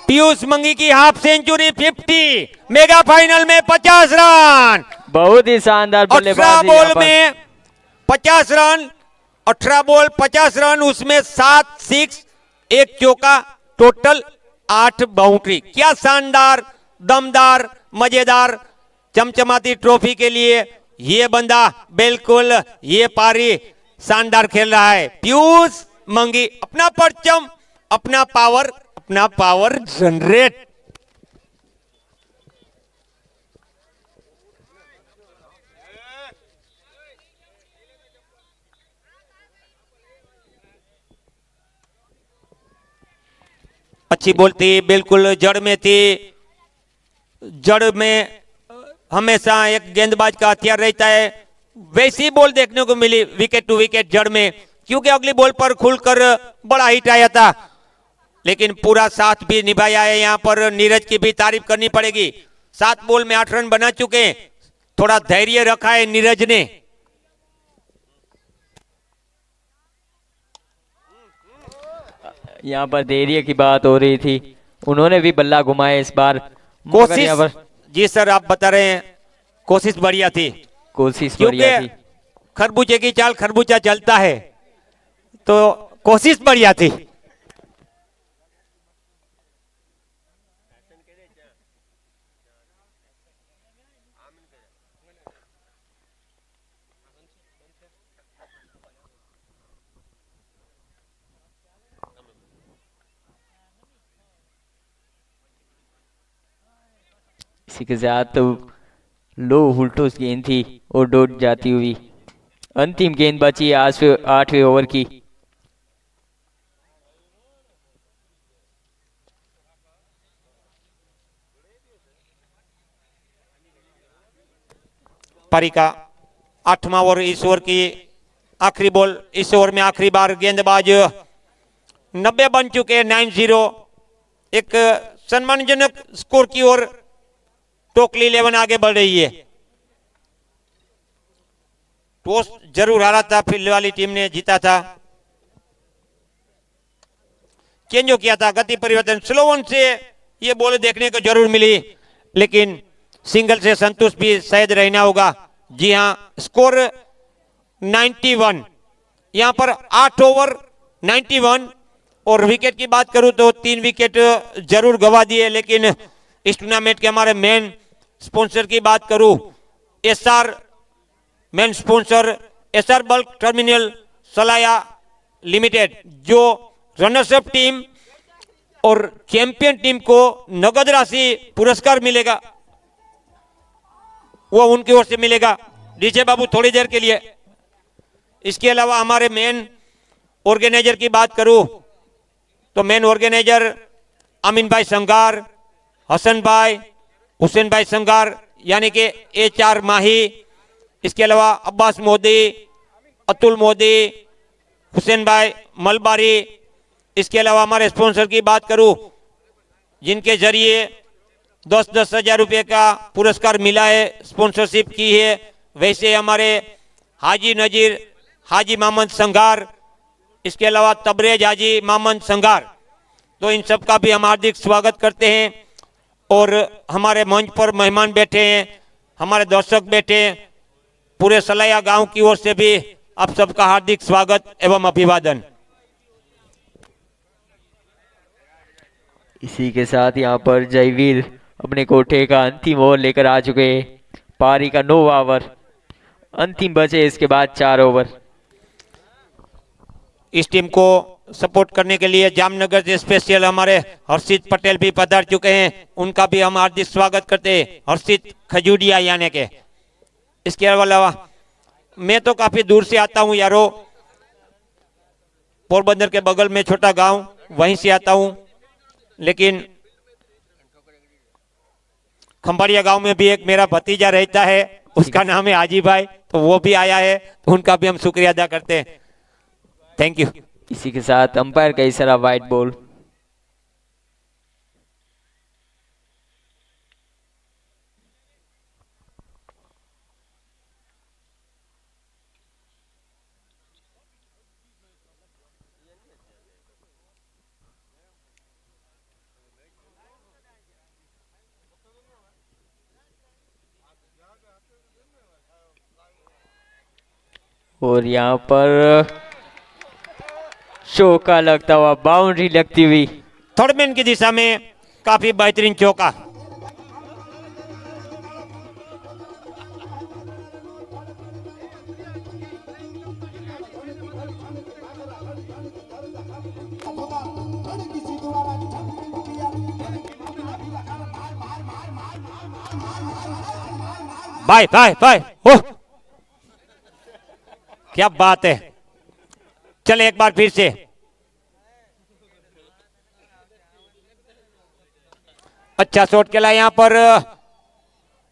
पीयूष मंगी की हाफ सेंचुरी 50, मेगा फाइनल में 50 रन।
बहुत ही शानदार
18
बल्लेबाजी
बॉल
यहाँ पर।
में 50 रन, 18 बॉल 50 रन, उसमें 7 सिक्स, एक चौका, टोटल 8 बाउंड्री। क्या शानदार, दमदार, मजेदार, चमचमाती ट्रॉफी के लिए ये बंदा बिल्कुल ये पारी शानदार खेल रहा है। पीयूष मंगी अपना परचम, अपना पावर जनरेट। अच्छी बॉल थी, बिल्कुल जड़ में थी। जड़ में हमेशा एक गेंदबाज का हथियार रहता है, वैसी बॉल देखने को मिली विकेट टू विकेट जड़ में, क्योंकि अगली बॉल पर खुलकर बड़ा हिट आया था, लेकिन पूरा साथ भी निभाया है। यहाँ पर नीरज की भी तारीफ करनी पड़ेगी। 7 बॉल में 8 रन बना चुके हैं, थोड़ा धैर्य रखा है नीरज ने।
यहाँ पर धैर्य की बात हो रही थी, उन्होंने भी बल्ला घुमाया इस बार। मगर
कोशिश,
यहाँ पर
जी सर आप बता रहे हैं, कोशिश बढ़िया थी,
कोशिश बढ़िया थी।
खरबूजे की चाल खरबूजा चलता है, तो कोशिश बढ़िया थी।
इसी के साथ लो हुल्टोस गेंद थी और डॉट जाती हुई। अंतिम गेंद बची 8वें ओवर की।
पारी का 8वां ओवर, इस ओवर की आखिरी बॉल। इस ओवर में आखिरी बार गेंदबाज 90 बन चुके हैं, 90। एक सम्मानजनक स्कोर की ओर टोकली 11 आगे बढ़ रही है। टॉस जरूर हारा था, फील्ड वाली टीम ने जीता था। चेंजो किया था, गति परिवर्तन, स्लो वन से ये बॉल देखने को जरूर मिली, लेकिन सिंगल से संतुष्ट भी शायद रहना होगा। जी हां, स्कोर 91, यहां पर 8 ओवर 91। और विकेट की बात करूं तो 3 विकेट जरूर गवा दिए, लेकिन इस टूर्नामेंट के हमारे मेन स्पॉन्सर की बात करूं, SR main sponsor SR bulk terminal Salaya limited, जो रनर्सअप टीम और चैंपियन टीम को नगद राशि पुरस्कार मिलेगा वो उनकी ओर से मिलेगा। डीजे बाबू थोड़ी देर के लिए। इसके अलावा हमारे मेन ऑर्गेनाइजर की बात करूं तो मेन ऑर्गेनाइजर अमीन भाई संगार, हसन भाई, हुसैन भाई संगार यानी कि HR माही, इसके अलावा अब्बास मोदी, अतुल मोदी, हुसैन भाई मलबारी। इसके अलावा हमारे स्पॉन्सर की बात करूं जिनके जरिए 10-10 हजार रुपये का पुरस्कार मिला है, स्पॉन्सरशिप की है, वैसे हमारे हाजी नजीर हाजी मोहम्मद संगार, इसके अलावा तबरेज हाजी मोहम्मद संगार, तो इन सब का भी हम हार्दिक स्वागत करते हैं। और हमारे मंच पर मेहमान बैठे हैं, हमारे दर्शक बैठे हैं, पूरे सलाया गांव की ओर से भी आप सबका हार्दिक स्वागत एवं अभिवादन।
इसी के साथ यहाँ पर जयवीर अपने कोठे का अंतिम ओवर लेकर आ चुके हैं। पारी का 9वां ओवर अंतिम बचे, इसके बाद 4 ओवर।
इस टीम को सपोर्ट करने के लिए जामनगर से स्पेशल हमारे हर्षित पटेल भी पधार चुके हैं, उनका भी हम हार्दिक स्वागत करते हैं, हर्षित खजूरिया यानी के। इसके अलावा मैं तो काफी दूर से आता हूं यारो, पोरबंदर के बगल में छोटा गांव, वहीं से आता हूं, लेकिन खंबाड़िया गांव में भी एक मेरा भतीजा रहता है, उसका नाम है हाजी भाई, तो वो भी आया है, तो उनका भी हम शुक्रिया अदा करते हैं। Thank you.
इसी के साथ अंपायर का इशारा वाइट बॉल। और यहाँ पर चौका लगता हुआ, बाउंड्री लगती हुई,
थर्ड मैन की दिशा में काफी बेहतरीन चौका। बाय बाय बाय, हो क्या बात है। चले एक बार फिर से, अच्छा शॉट खेला यहां पर,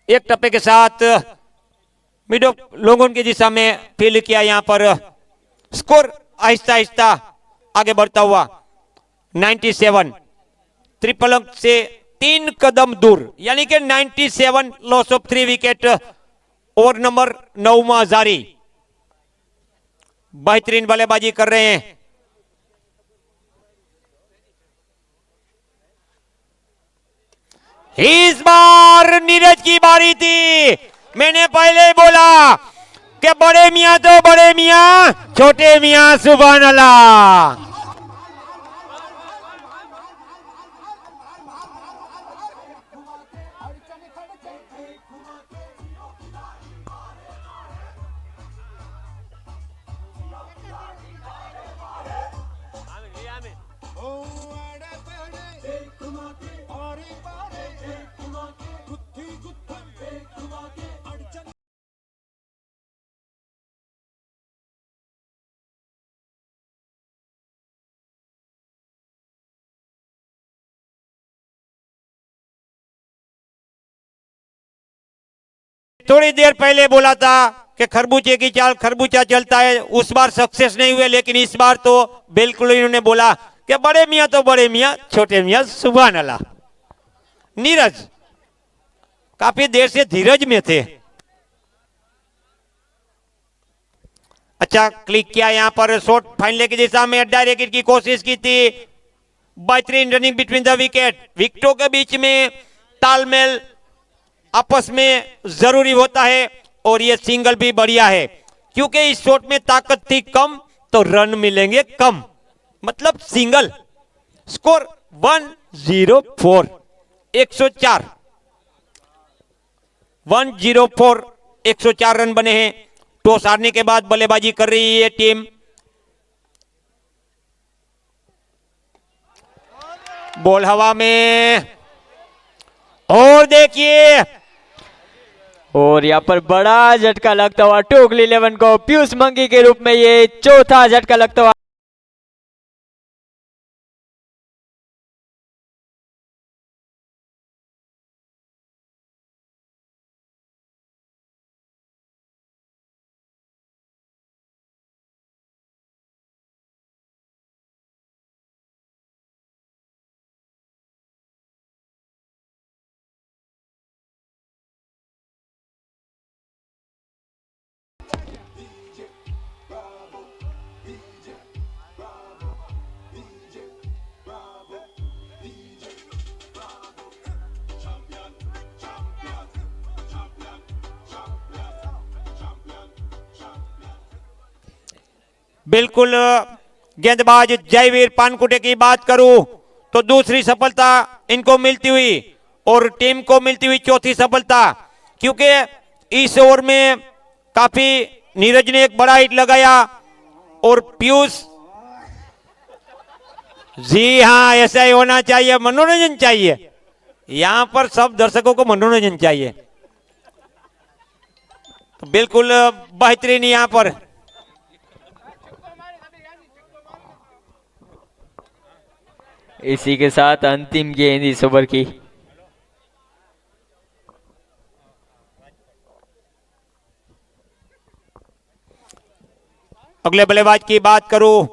एक टप्पे के साथ मिड ऑफ लोगों की दिशा में फील्ड किया। यहां पर स्कोर आहिस्ता आहिस्ता आगे बढ़ता हुआ 97, ट्रिपल अंक से 3 कदम दूर, यानी कि 97, loss of 3 wicket. Over number 9 जारी, बेहतरीन बल्लेबाजी कर रहे हैं। इस बार नीरज की बारी थी। मैंने पहले ही बोला कि बड़े मियां तो बड़े मियां, छोटे मियां सुभान अल्लाह। थोड़ी देर पहले बोला था कि खरबूजे की चाल खरबूजा चलता है, उस बार सक्सेस नहीं हुए, लेकिन इस बार तो बिल्कुल इन्होंने बोला कि बड़े मियां तो बड़े मियां, छोटे मियां सुभान अल्लाह। नीरज काफी देर से धीरज में थे। अच्छा क्लिक किया यहां पर, शॉट फाइनल की दिशा में डायरेक्ट की कोशिश की थी। बेहतरीन रनिंग बिटवीन द विकेट, विकेटों के बीच में तालमेल आपस में जरूरी होता है, और ये सिंगल भी बढ़िया है, क्योंकि इस शॉट में ताकत थी कम तो रन मिलेंगे कम, मतलब सिंगल। स्कोर 104, 104 रन बने हैं। टॉस हारने के बाद बल्लेबाजी कर रही है टीम। बॉल हवा में और देखिए,
और यहाँ पर बड़ा झटका लगता हुआ टोकली 11 को पीयूष मंगी के रूप में ये चौथा झटका लगता हुआ।
बिल्कुल गेंदबाज जयवीर पानकुटे की बात करूं तो दूसरी सफलता इनको मिलती हुई और टीम को मिलती हुई चौथी सफलता, क्योंकि इस ओवर में काफी नीरज ने एक बड़ा हिट लगाया और पीयूष, जी हाँ ऐसा ही होना चाहिए, मनोरंजन चाहिए यहां पर, सब दर्शकों को मनोरंजन चाहिए। तो बिल्कुल बेहतरीन यहां पर
इसी के साथ अंतिम गेंद इस ओवर की।
अगले बल्लेबाज की बात करूं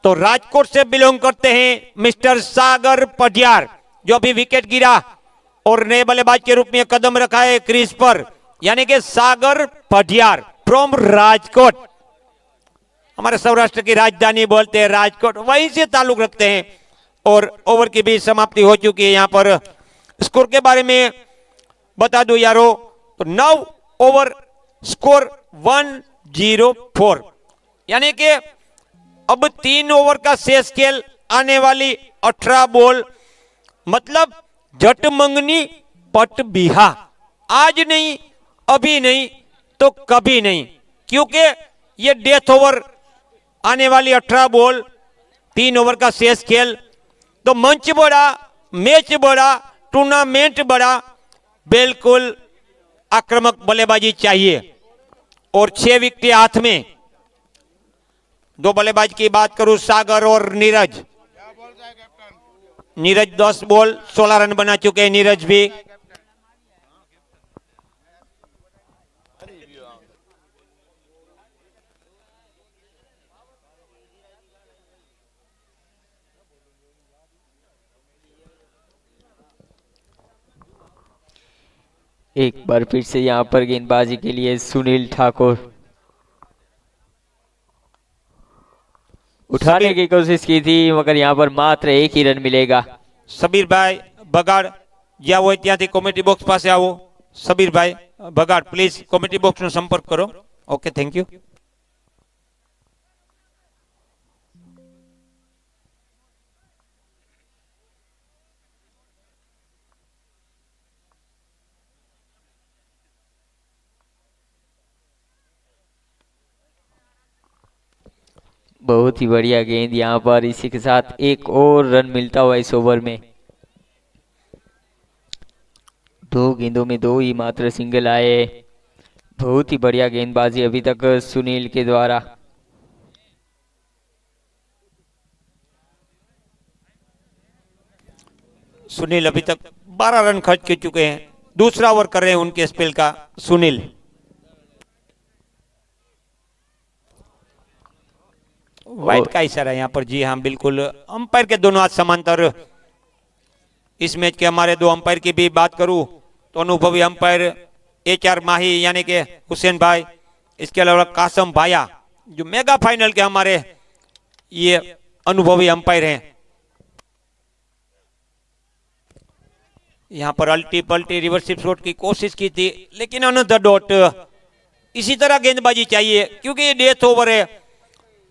तो राजकोट से बिलोंग करते हैं मिस्टर सागर पटियार, जो अभी विकेट गिरा और नए बल्लेबाज के रूप में कदम रखा है क्रीज पर, यानी कि सागर पटियार फ्रॉम राजकोट। हमारे सौराष्ट्र की राजधानी बोलते हैं राजकोट, वहीं से ताल्लुक रखते हैं। और ओवर की भी समाप्ति हो चुकी है। यहां पर स्कोर के बारे में बता दूं यारो, तो 9 ओवर स्कोर 104, यानी कि अब 3 ओवर का शेष खेल, आने वाली 18 बॉल, मतलब जट मंगनी पट बिहा, आज नहीं अभी नहीं तो कभी नहीं, क्योंकि ये डेथ ओवर, आने वाली 18 बॉल, 3 ओवर का शेष खेल, तो मंच बड़ा, मैच बड़ा, टूर्नामेंट बड़ा, बिल्कुल आक्रामक बल्लेबाजी चाहिए। और 6 विकेट हाथ में। 2 बल्लेबाज की बात करूं, सागर और नीरज। नीरज 10 बॉल 16 रन बना चुके हैं नीरज भी।
एक बार फिर से यहाँ पर गेंदबाजी के लिए सुनील ठाकुर उठाने की कोशिश की थी, मगर यहाँ पर मात्र 1 ही रन मिलेगा।
सबीर भाई बगाड़ या वो ત્યાંથી કોમેડી બોક્સ પાસે આવો। सबीर भाई बगाड़ प्लीज કોમેડી બોક્સ નો સંપર્ક કરો। Okay, thank you.
बहुत ही बढ़िया गेंद यहाँ पर। इसी के साथ एक और रन मिलता हुआ इस ओवर में। 2 गेंदों में 2 ही मात्र सिंगल आए। बहुत ही बढ़िया गेंदबाजी अभी तक सुनील के द्वारा।
सुनील अभी तक 12 रन खर्च कर चुके हैं। दूसरा ओवर कर रहे हैं उनके स्पेल का सुनील। वाइट का इशारा यहाँ पर, जी हाँ बिल्कुल। अंपायर के दोनों हाथ समांतर। इस मैच के हमारे 2 अंपायर की भी बात करूं तो अनुभवी अंपायर HR माही यानी कि हुसैन भाई, इसके अलावा कासम भाया, जो मेगा फाइनल के हमारे ये अनुभवी अंपायर हैं। यहां पर अल्टी पल्टी रिवर्सिव शॉट की कोशिश की थी, लेकिन अनदर डॉट। इसी तरह गेंदबाजी चाहिए, क्योंकि ये डेथ ओवर है।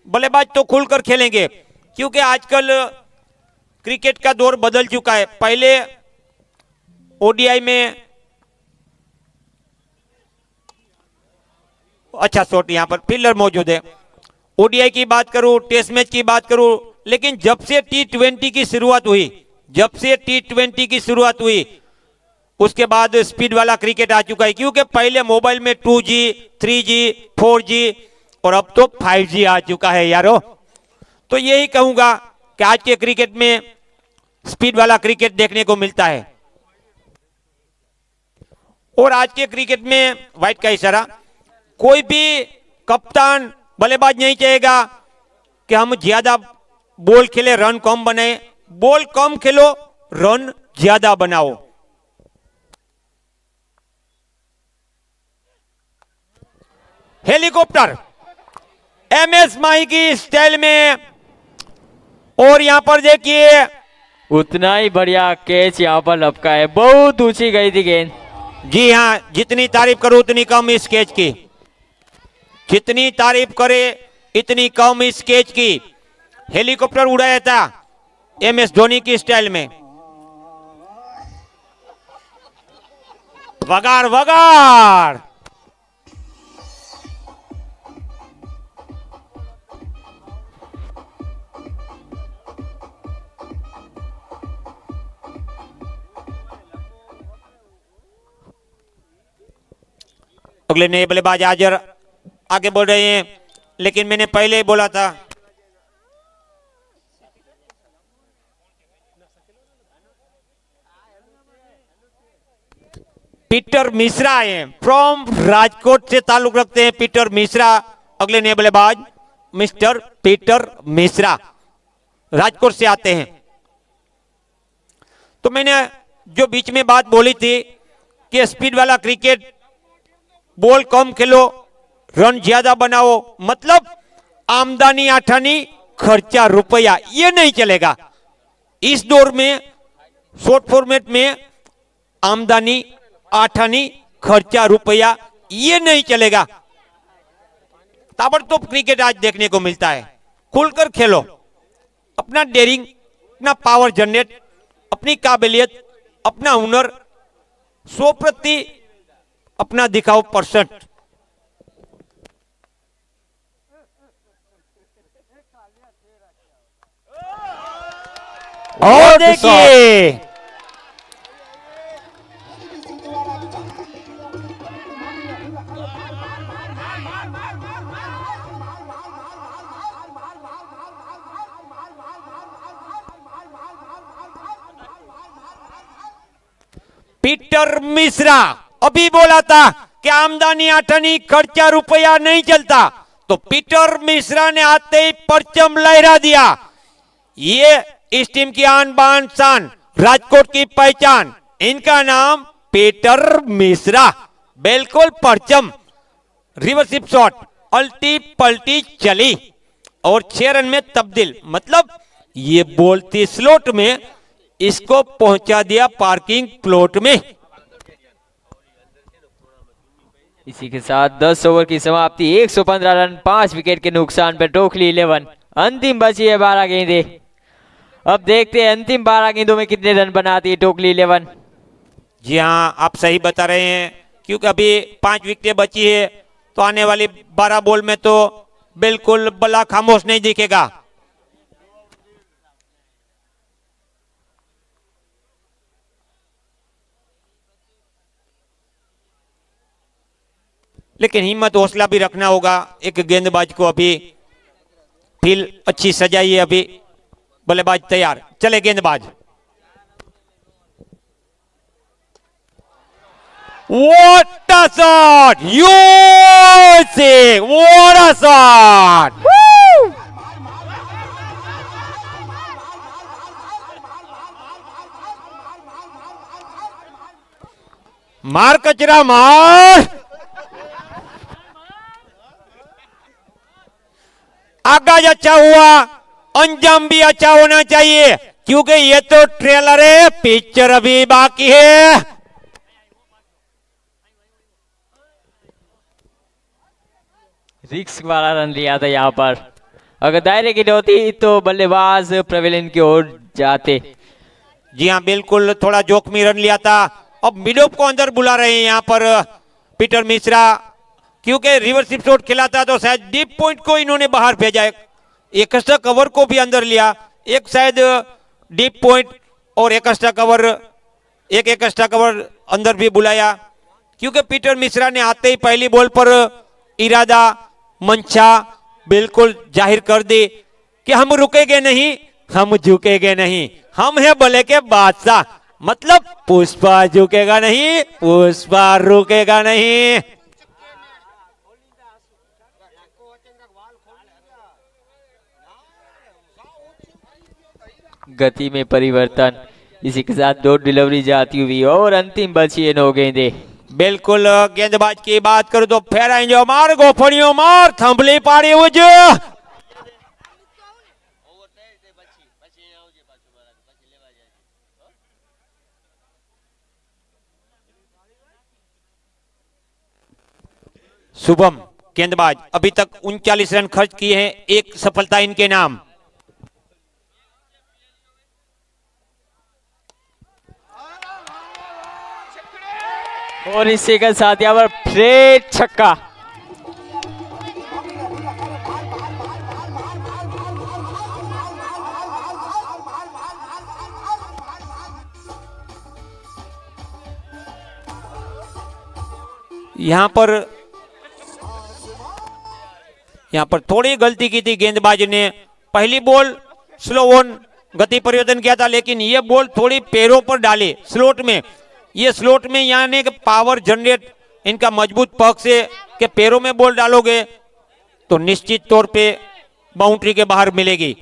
बल्लेबाज तो खुलकर खेलेंगे, क्योंकि आजकल क्रिकेट का दौर बदल चुका है। पहले ODI में अच्छा शॉट यहाँ पर फील्डर मौजूद है। ओडीआई की बात करूं, टेस्ट मैच की बात करूं, लेकिन जब से टी20 की शुरुआत हुई, उसके बाद स्पीड वाला क्रिकेट आ चुका है। क्योंकि पहले मोबाइल में 2G, 3G, 4G और अब तो 5G आ चुका है यारो। तो यही कहूंगा कि आज के क्रिकेट में स्पीड वाला क्रिकेट देखने को मिलता है। और आज के क्रिकेट में वाइट का इशारा, कोई भी कप्तान बल्लेबाज नहीं चाहेगा कि हम ज्यादा बॉल खेले, रन कम बनाए। बॉल कम खेलो, रन ज्यादा बनाओ। हेलीकॉप्टर MS माही की स्टाइल में, और यहां पर देखिए
उतना ही बढ़िया कैच यहाँ पर लपका है, बहुत ऊंची गई थी गेंद।
जी हां, जितनी तारीफ करो उतनी कम इस कैच की, जितनी तारीफ करे इतनी कम इस कैच की। हेलीकॉप्टर उड़ाया था MS धोनी की स्टाइल में। वगार वगार, अगले नए बल्लेबाज आजर आगे बढ़ रहे हैं, लेकिन मैंने पहले ही बोला था पीटर मिश्रा आए हैं, फ्रॉम राजकोट से ताल्लुक रखते हैं पीटर मिश्रा। अगले नए बल्लेबाज मिस्टर पीटर मिश्रा राजकोट से आते हैं। तो मैंने जो बीच में बात बोली थी कि स्पीड वाला क्रिकेट, बॉल कम खेलो, रन ज्यादा बनाओ, मतलब आमदनी आठानी खर्चा रुपया, ये नहीं चलेगा। इस दौर में शॉर्ट फॉर्मेट में आमदनी आठानी खर्चा रुपया, ये नहीं चलेगा। ताबड़तोड़ क्रिकेट आज देखने को मिलता है। खुलकर खेलो, अपना डेयरिंग, अपना पावर जनरेट, अपनी काबिलियत, अपना हुनर 100% अपना दिखाओ परसेंट। और देखिए पीटर मिश्रा अभी बोला था कि आमदनी आठनी खर्चा रुपया नहीं चलता, तो पीटर मिश्रा ने आते ही परचम लहरा दिया। ये इस टीम की आन बान शान, राजकोट की पहचान, इनका नाम पीटर मिश्रा। बिल्कुल परचम, रिवर्सिप शॉट, अल्टी पल्टी चली और 6 रन में तब्दील। मतलब ये बोलती स्लॉट में, इसको पहुंचा दिया पार्किंग प्लॉट में।
इसी के साथ 10 ओवर की समाप्ति, 115 रन 5 विकेट के नुकसान पर टोकली 11। अंतिम बची है 12 गेंदें। अब देखते हैं अंतिम 12 गेंदों में कितने रन बनाती है टोकली 11।
जी हाँ, आप सही बता रहे हैं, क्योंकि अभी 5 विकेटें बची है, तो आने वाली 12 बॉल में तो बिल्कुल बल्ला खामोश नहीं दिखेगा। लेकिन हिम्मत हौसला भी रखना होगा एक गेंदबाज को। अभी फील्ड अच्छी सजाई है, अभी बल्लेबाज तैयार, चले गेंदबाज। What a shot! You see, what a shot! मार कचरा मार, आगाज अच्छा हुआ, अंजाम भी अच्छा होना चाहिए, क्योंकि ये तो ट्रेलर है, पिक्चर अभी बाकी है।
रिक्स वाला रन लिया था यहाँ पर, अगर दायरे की होती तो बल्लेबाज पवेलियन की ओर जाते।
जी हाँ, बिल्कुल थोड़ा जोखमी रन लिया था। अब मिडऑफ को अंदर बुला रहे हैं यहाँ पर पीटर मिश्रा। क्योंकि रिवर्सिप शॉट खेला था तो शायद डीप पॉइंट को इन्होंने बाहर भेजा, एक एक्स्ट्रा कवर को भी अंदर लिया, एक शायद डीप पॉइंट और एक एक्स्ट्रा कवर अंदर भी बुलाया, क्योंकि पीटर मिश्रा ने आते ही पहली बॉल पर इरादा मंशा बिल्कुल जाहिर कर दी कि हम रुकेंगे नहीं, हम झुकेंगे नहीं, हम है भले के बादशाह, मतलब पुष्पा झुकेगा नहीं, पुष्पा रुकेगा नहीं।
गति में परिवर्तन, इसी के साथ दो डिलीवरी जाती हुई और अंतिम बची है 9 गेंदे।
बिल्कुल गेंदबाज की बात करूं तो फेराएंगे मार गोफड़ियों मार थंबली पाड़ी हुई शुभम गेंदबाज अभी तक 39 रन खर्च किए हैं, एक सफलता इनके नाम।
और इसी के साथ यहाँ पर फ्लेट छक्का।
यहां पर थोड़ी गलती की थी गेंदबाज ने, पहली बॉल स्लो ऑन गति परिवर्तन किया था, लेकिन ये बॉल थोड़ी पैरों पर डाली स्लोट में, ये स्लोट में यानी कि पावर जनरेट इनका मजबूत पक्ष से कि पैरों में बॉल डालोगे तो निश्चित तौर पे बाउंड्री के बाहर मिलेगी।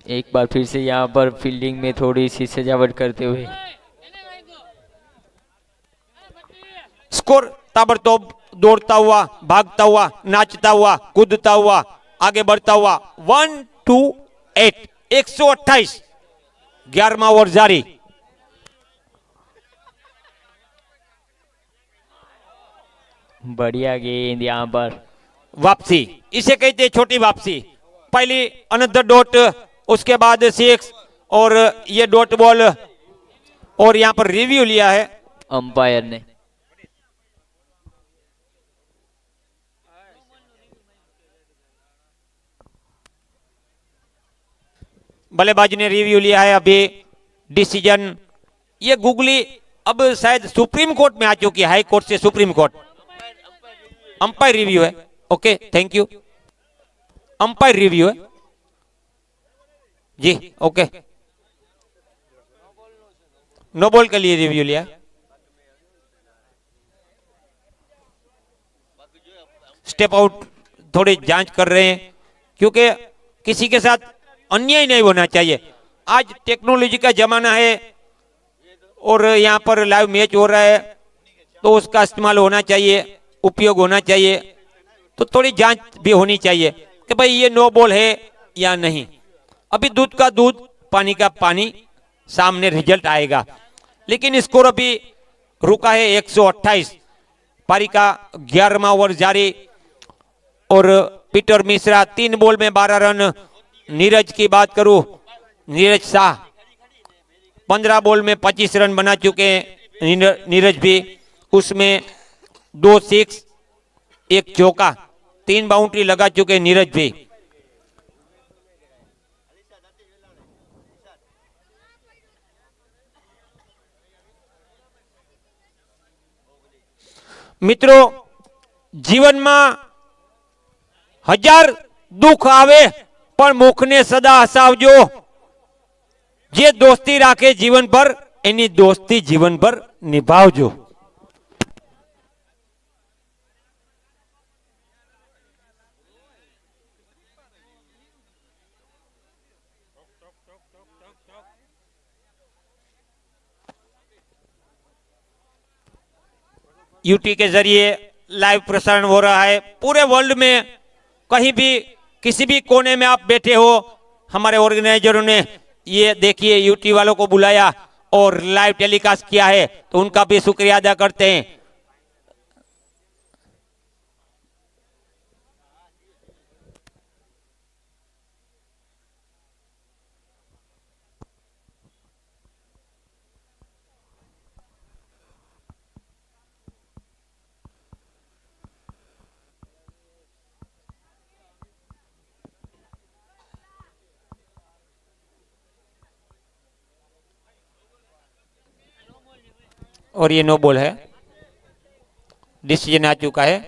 एक बार फिर से यहाँ पर फील्डिंग में थोड़ी सी सजावट करते हुए
स्कोर ताबड़तोड़ दौड़ता हुआ, भागता हुआ, नाचता हुआ, कूदता हुआ, आगे बढ़ता हुआ 128 128 11वां ओवर जारी।
बढ़िया गेंद यहाँ पर
वापसी, इसे कहते हैं छोटी वापसी, पहली अनदर डॉट, उसके बाद 6 और ये डॉट बॉल, और यहां पर रिव्यू लिया है
अंपायर ने।
बल्लेबाज ने रिव्यू लिया है, अभी डिसीजन ये गूगली अब शायद सुप्रीम कोर्ट में आ चुकी है, हाई कोर्ट से सुप्रीम कोर्ट। अंपायर रिव्यू है, okay thank you, umpire review है जी, ओके नो बॉल के लिए रिव्यू लिया। स्टेप आउट थोड़ी जांच कर रहे हैं, क्योंकि किसी के साथ अन्याय नहीं होना चाहिए। आज टेक्नोलॉजी का जमाना है और यहाँ पर लाइव मैच हो रहा है, तो उसका इस्तेमाल होना चाहिए, उपयोग होना चाहिए, तो थोड़ी जांच भी होनी चाहिए कि भाई ये नो बॉल है या नहीं। अभी दूध का दूध पानी का पानी, सामने रिजल्ट आएगा, लेकिन स्कोर अभी रुका है 128। पारी का 11वां ओवर जारी और पीटर मिश्रा 3 बॉल में 12 रन। नीरज की बात करूं, नीरज शाह 15 बॉल में 25 रन बना चुके हैं, नीरज भी, उसमें 2 6 1 चौका, 3 बाउंड्री लगा चुके नीरज भी। मित्रों, जीवन में 1000 दुख आवे पण मुख ने सदा हसावजो, जे दोस्ती राखे जीवन पर एनी दोस्ती जीवन पर निभावजो। यूटी के जरिए लाइव प्रसारण हो रहा है पूरे वर्ल्ड में, कहीं भी किसी भी कोने में आप बैठे हो, हमारे ऑर्गेनाइजरों ने ये देखिए यूटी वालों को बुलाया और लाइव टेलीकास्ट किया है, तो उनका भी शुक्रिया अदा करते हैं। और ये नो बॉल है, डिसीजन आ चुका है,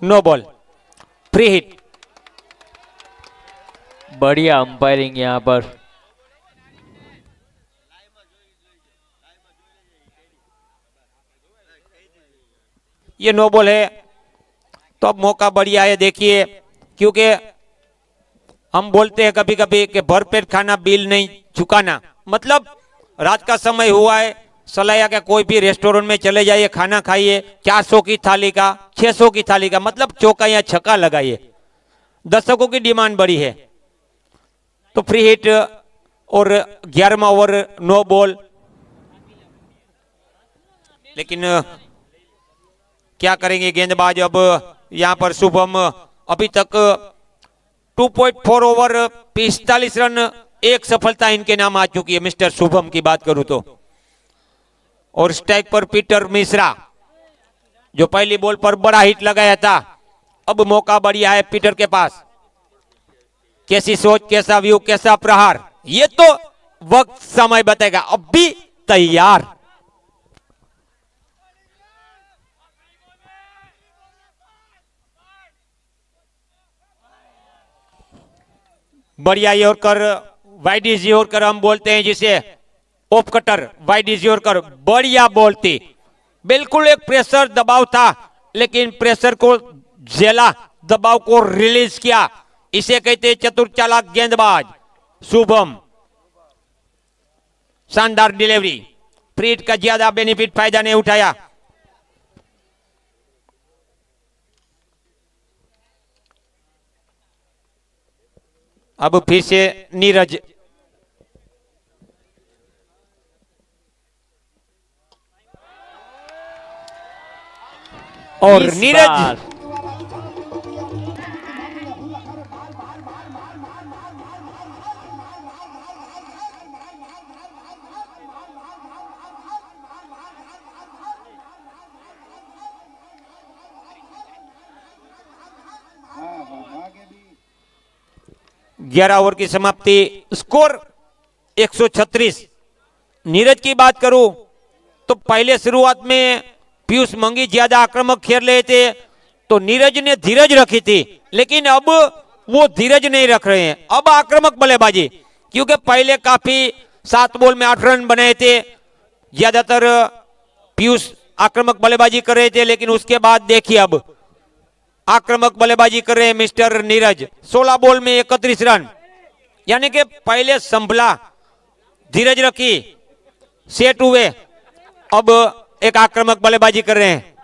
नो बॉल, फ्री हिट।
बढ़िया अंपायरिंग यहाँ पर।
ये नो बॉल है, तो अब मौका बढ़िया है। देखिए, क्योंकि हम बोलते हैं कभी कभी कि भरपेट खाना बिल नहीं चुकाना, मतलब रात का समय हुआ है, सलाह के कोई भी रेस्टोरेंट में चले जाइए, खाना खाइए, 400 की थाली का, 600 की थाली का, मतलब चौका या छक्का लगाइए। दर्शकों की डिमांड बड़ी है, तो फ्री हिट और 11वां ओवर नो बॉल। लेकिन क्या करेंगे गेंदबाज? अब यहां पर शुभम अभी तक 2.4 ओवर 45 रन, एक सफलता इनके नाम आ चुकी है, मिस्टर शुभम की बात करूं तो। और स्ट्राइक पर पीटर मिश्रा, जो पहली बॉल पर बड़ा हिट लगाया था। अब मौका बढ़िया है पीटर के पास। कैसी सोच, कैसा व्यू, कैसा प्रहार, ये तो वक्त समय बताएगा। अब भी तैयार, बढ़िया यॉर्कर, वाइड इज यॉर्कर हम बोलते हैं जिसे, off cutter, wide is yorker, बढ़िया बॉल थी। बिल्कुल एक प्रेशर दबाव था, लेकिन प्रेशर को झेला, दबाव को रिलीज किया। इसे कहते हैं चतुर चालाक गेंदबाज शुभम। शानदार डिलीवरी, फ्री हिट का ज्यादा बेनिफिट फायदा नहीं उठाया। अब फिर से नीरज, और
इस
नीरज
बार
ग्यारह ओवर की समाप्ति, स्कोर 136। नीरज की बात करूं तो पहले शुरुआत में पीयूष मंगी ज्यादा आक्रामक खेल रहे थे, तो नीरज ने धीरज रखी थी, लेकिन अब वो धीरज नहीं रख रहे हैं, अब आक्रामक बल्लेबाजी। क्योंकि पहले काफी 7 बॉल में 8 रन बनाए थे, ज्यादातर पीयूष आक्रामक बल्लेबाजी कर रहे थे, लेकिन उसके बाद देखिए अब आक्रामक बल्लेबाजी कर रहे हैं मिस्टर नीरज। 16 बॉल में 31 रन, यानी कि पहले संभला, धीरज रखी, सेट हुए, अब एक आक्रामक बल्लेबाजी कर रहे हैं।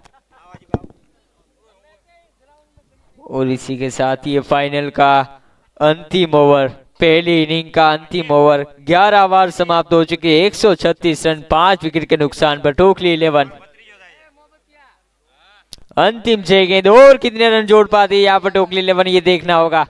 और इसी के साथ ये फाइनल का अंतिम ओवर, पहली इनिंग का अंतिम ओवर, 11 ओवर समाप्त हो चुके, 136 रन, 5 विकेट के नुकसान पर टोकली 11। अंतिम 6 गेंद, और कितने रन जोड़ पाती है यहाँ पर टोकली 11, ये देखना होगा।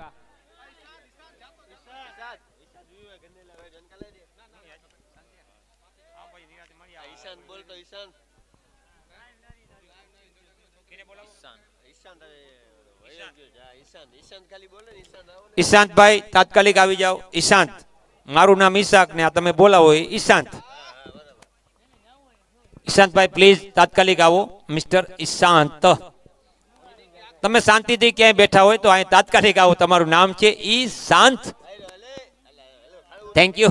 ઈશાંત ભાઈ તાત્કાલિક આવી જાઓ। ઈશાંત, મારું નામ ઈશાક ને આ તમે બોલાવો ઈશાંત। ઈશાંત ભાઈ પ્લીઝ તાત્કાલિક આવો। મિસ્ટર ઈશાંત, તમે શાંતિથી ક્યાંય બેઠા હોય તો અહીં તાત્કાલિક આવો, તમારું નામ છે ઈશાંત। थैंक यू,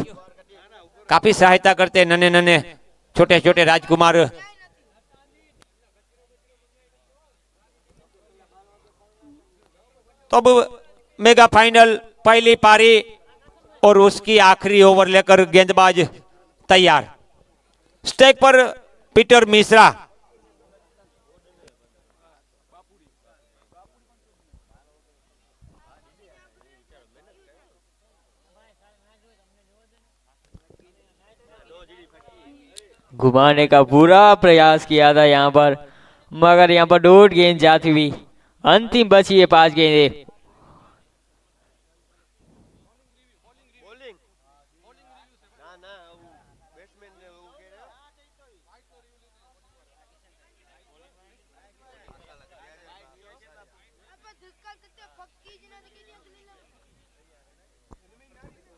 काफी सहायता करते नन्हे नन्हे छोटे छोटे राजकुमार। तो अब मेगा फाइनल, पहली पारी और उसकी आखिरी ओवर लेकर गेंदबाज तैयार। स्ट्राइक पर पीटर मिश्रा,
घुमाने का पूरा प्रयास किया था यहाँ पर, मगर यहाँ पर 1.5 गेंद जाती हुई। अंतिम बची है 5 गेंदें।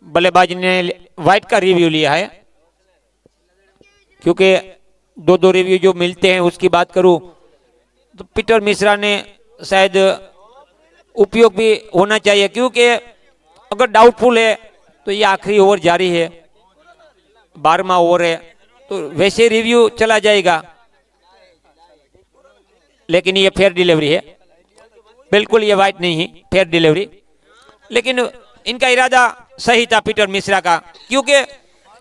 बल्लेबाज ने वाइट का रिव्यू लिया है, क्योंकि दो दो रिव्यू जो मिलते हैं उसकी बात करूं तो पीटर मिश्रा ने शायद उपयोग भी होना चाहिए, क्योंकि अगर डाउटफुल है तो ये आखिरी ओवर जारी है, 12वां ओवर है, तो वैसे रिव्यू चला जाएगा। लेकिन ये फेयर डिलीवरी है, बिल्कुल ये वाइट नहीं है, फेयर डिलीवरी। लेकिन इनका इरादा सही था पीटर मिश्रा का, क्योंकि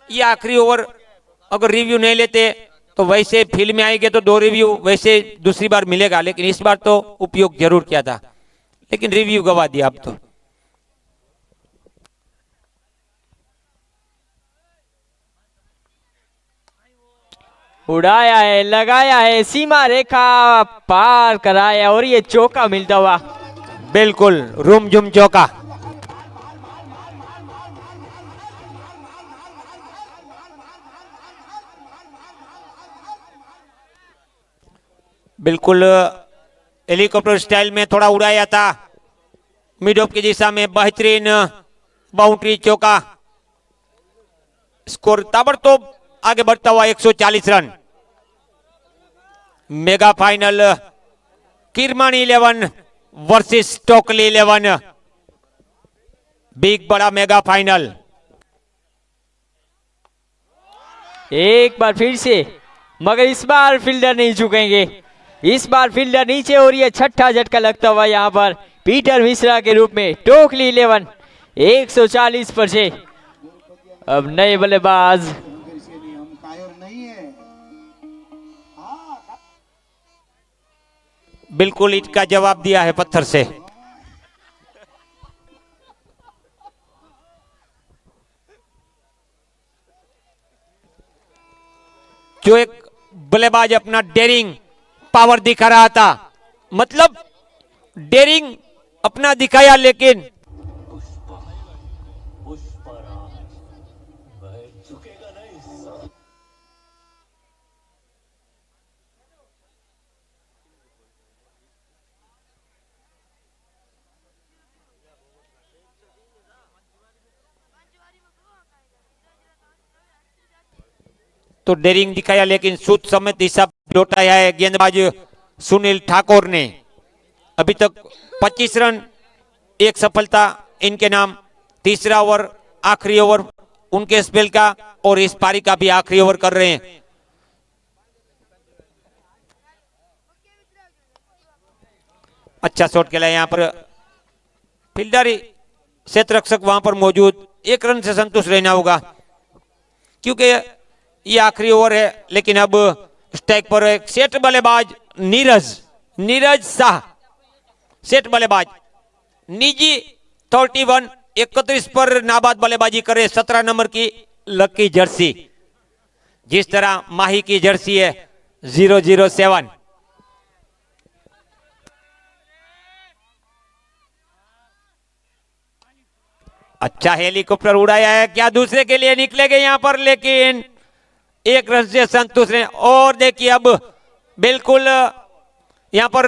ये आखिरी ओवर अगर रिव्यू नहीं लेते तो वैसे फील्ड में आएंगे तो 2 रिव्यू वैसे दूसरी बार मिलेगा, लेकिन इस बार तो उपयोग जरूर किया था, लेकिन रिव्यू गवा दिया अब तो।
उड़ाया है, लगाया है, सीमा रेखा पार कराया और ये चौका मिलता हुआ।
बिल्कुल रूम जुम चौका। बिल्कुल हेलीकॉप्टर स्टाइल में थोड़ा उड़ाया था, मिड ऑफ की दिशा में बेहतरीन बाउंड्री चौका। स्कोर ताबड़तोड़ आगे बढ़ता हुआ 140 run. Mega final Kirmani 11 versus Tokli 11, big बड़ा मेगा फाइनल।
एक बार फिर से, मगर इस बार फील्डर नहीं झुकेंगे, इस बार फील्डर नीचे और ये छठा झटका लगता हुआ यहाँ पर पीटर मिश्रा के रूप में। टोकली 11 140 पर से। अब नए बल्लेबाज
बिल्कुल ईट का जवाब दिया है पत्थर से। जो एक बल्लेबाज अपना डेरिंग पावर दिखा रहा था, मतलब डेरिंग अपना दिखाया, लेकिन तो डेरिंग दिखाया, लेकिन सूत समेत हिसाब लौटाया है गेंदबाज सुनील ठाकुर ने। अभी तक 25 रन, एक सफलता इनके नाम। तीसरा ओवर आखिरी ओवर उनके स्पेल का, और इस पारी का भी आखिरी ओवर कर रहे हैं। अच्छा शॉट खेला यहाँ पर, फील्डर क्षेत्र रक्षक वहां पर मौजूद, 1 रन से संतुष्ट रहना होगा, क्योंकि ये आखिरी ओवर है। लेकिन अब स्ट्राइक पर एक सेट बल्लेबाज नीरज शाह, सेट बल्लेबाज निजी 31 31 पर नाबाद बल्लेबाजी करे, 17 नंबर की लकी जर्सी, जिस तरह माही की जर्सी है 007। अच्छा हेलीकॉप्टर उड़ाया है, क्या दूसरे के लिए निकलेंगे यहां पर, लेकिन 1 रन से संतुष्ट हैं। और देखिए अब बिल्कुल यहां पर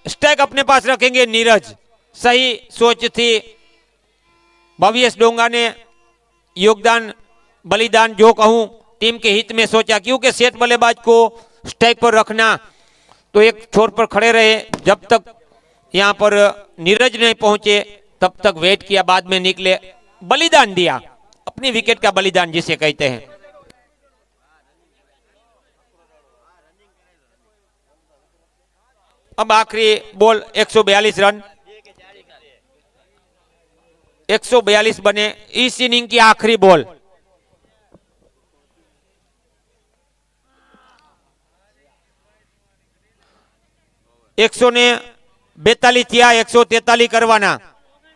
स्ट्राइक अपने पास रखेंगे नीरज, सही सोच थी भवेश डोंगा ने, योगदान बलिदान जो कहूं टीम के हित में सोचा, क्योंकि सेट बल्लेबाज को स्ट्राइक पर रखना, तो एक छोर पर खड़े रहे, जब तक यहां पर नीरज नहीं पहुंचे तब तक वेट किया, बाद में निकले, बलिदान दिया, अपनी विकेट का बलिदान जिसे कहते हैं। अब आखिरी बॉल 142 रन, 142 बने इस इनिंग की आखिरी बॉल। एक 142 या 143 करवाना,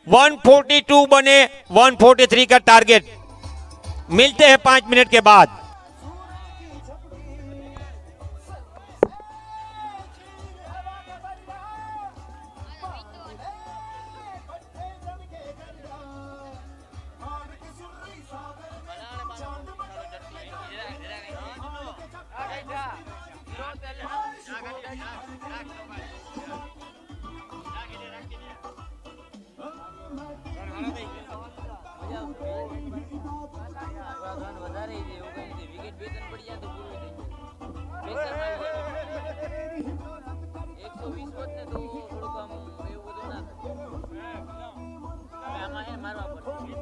142 बने, 143 का टारगेट। मिलते हैं 5 मिनट के बाद।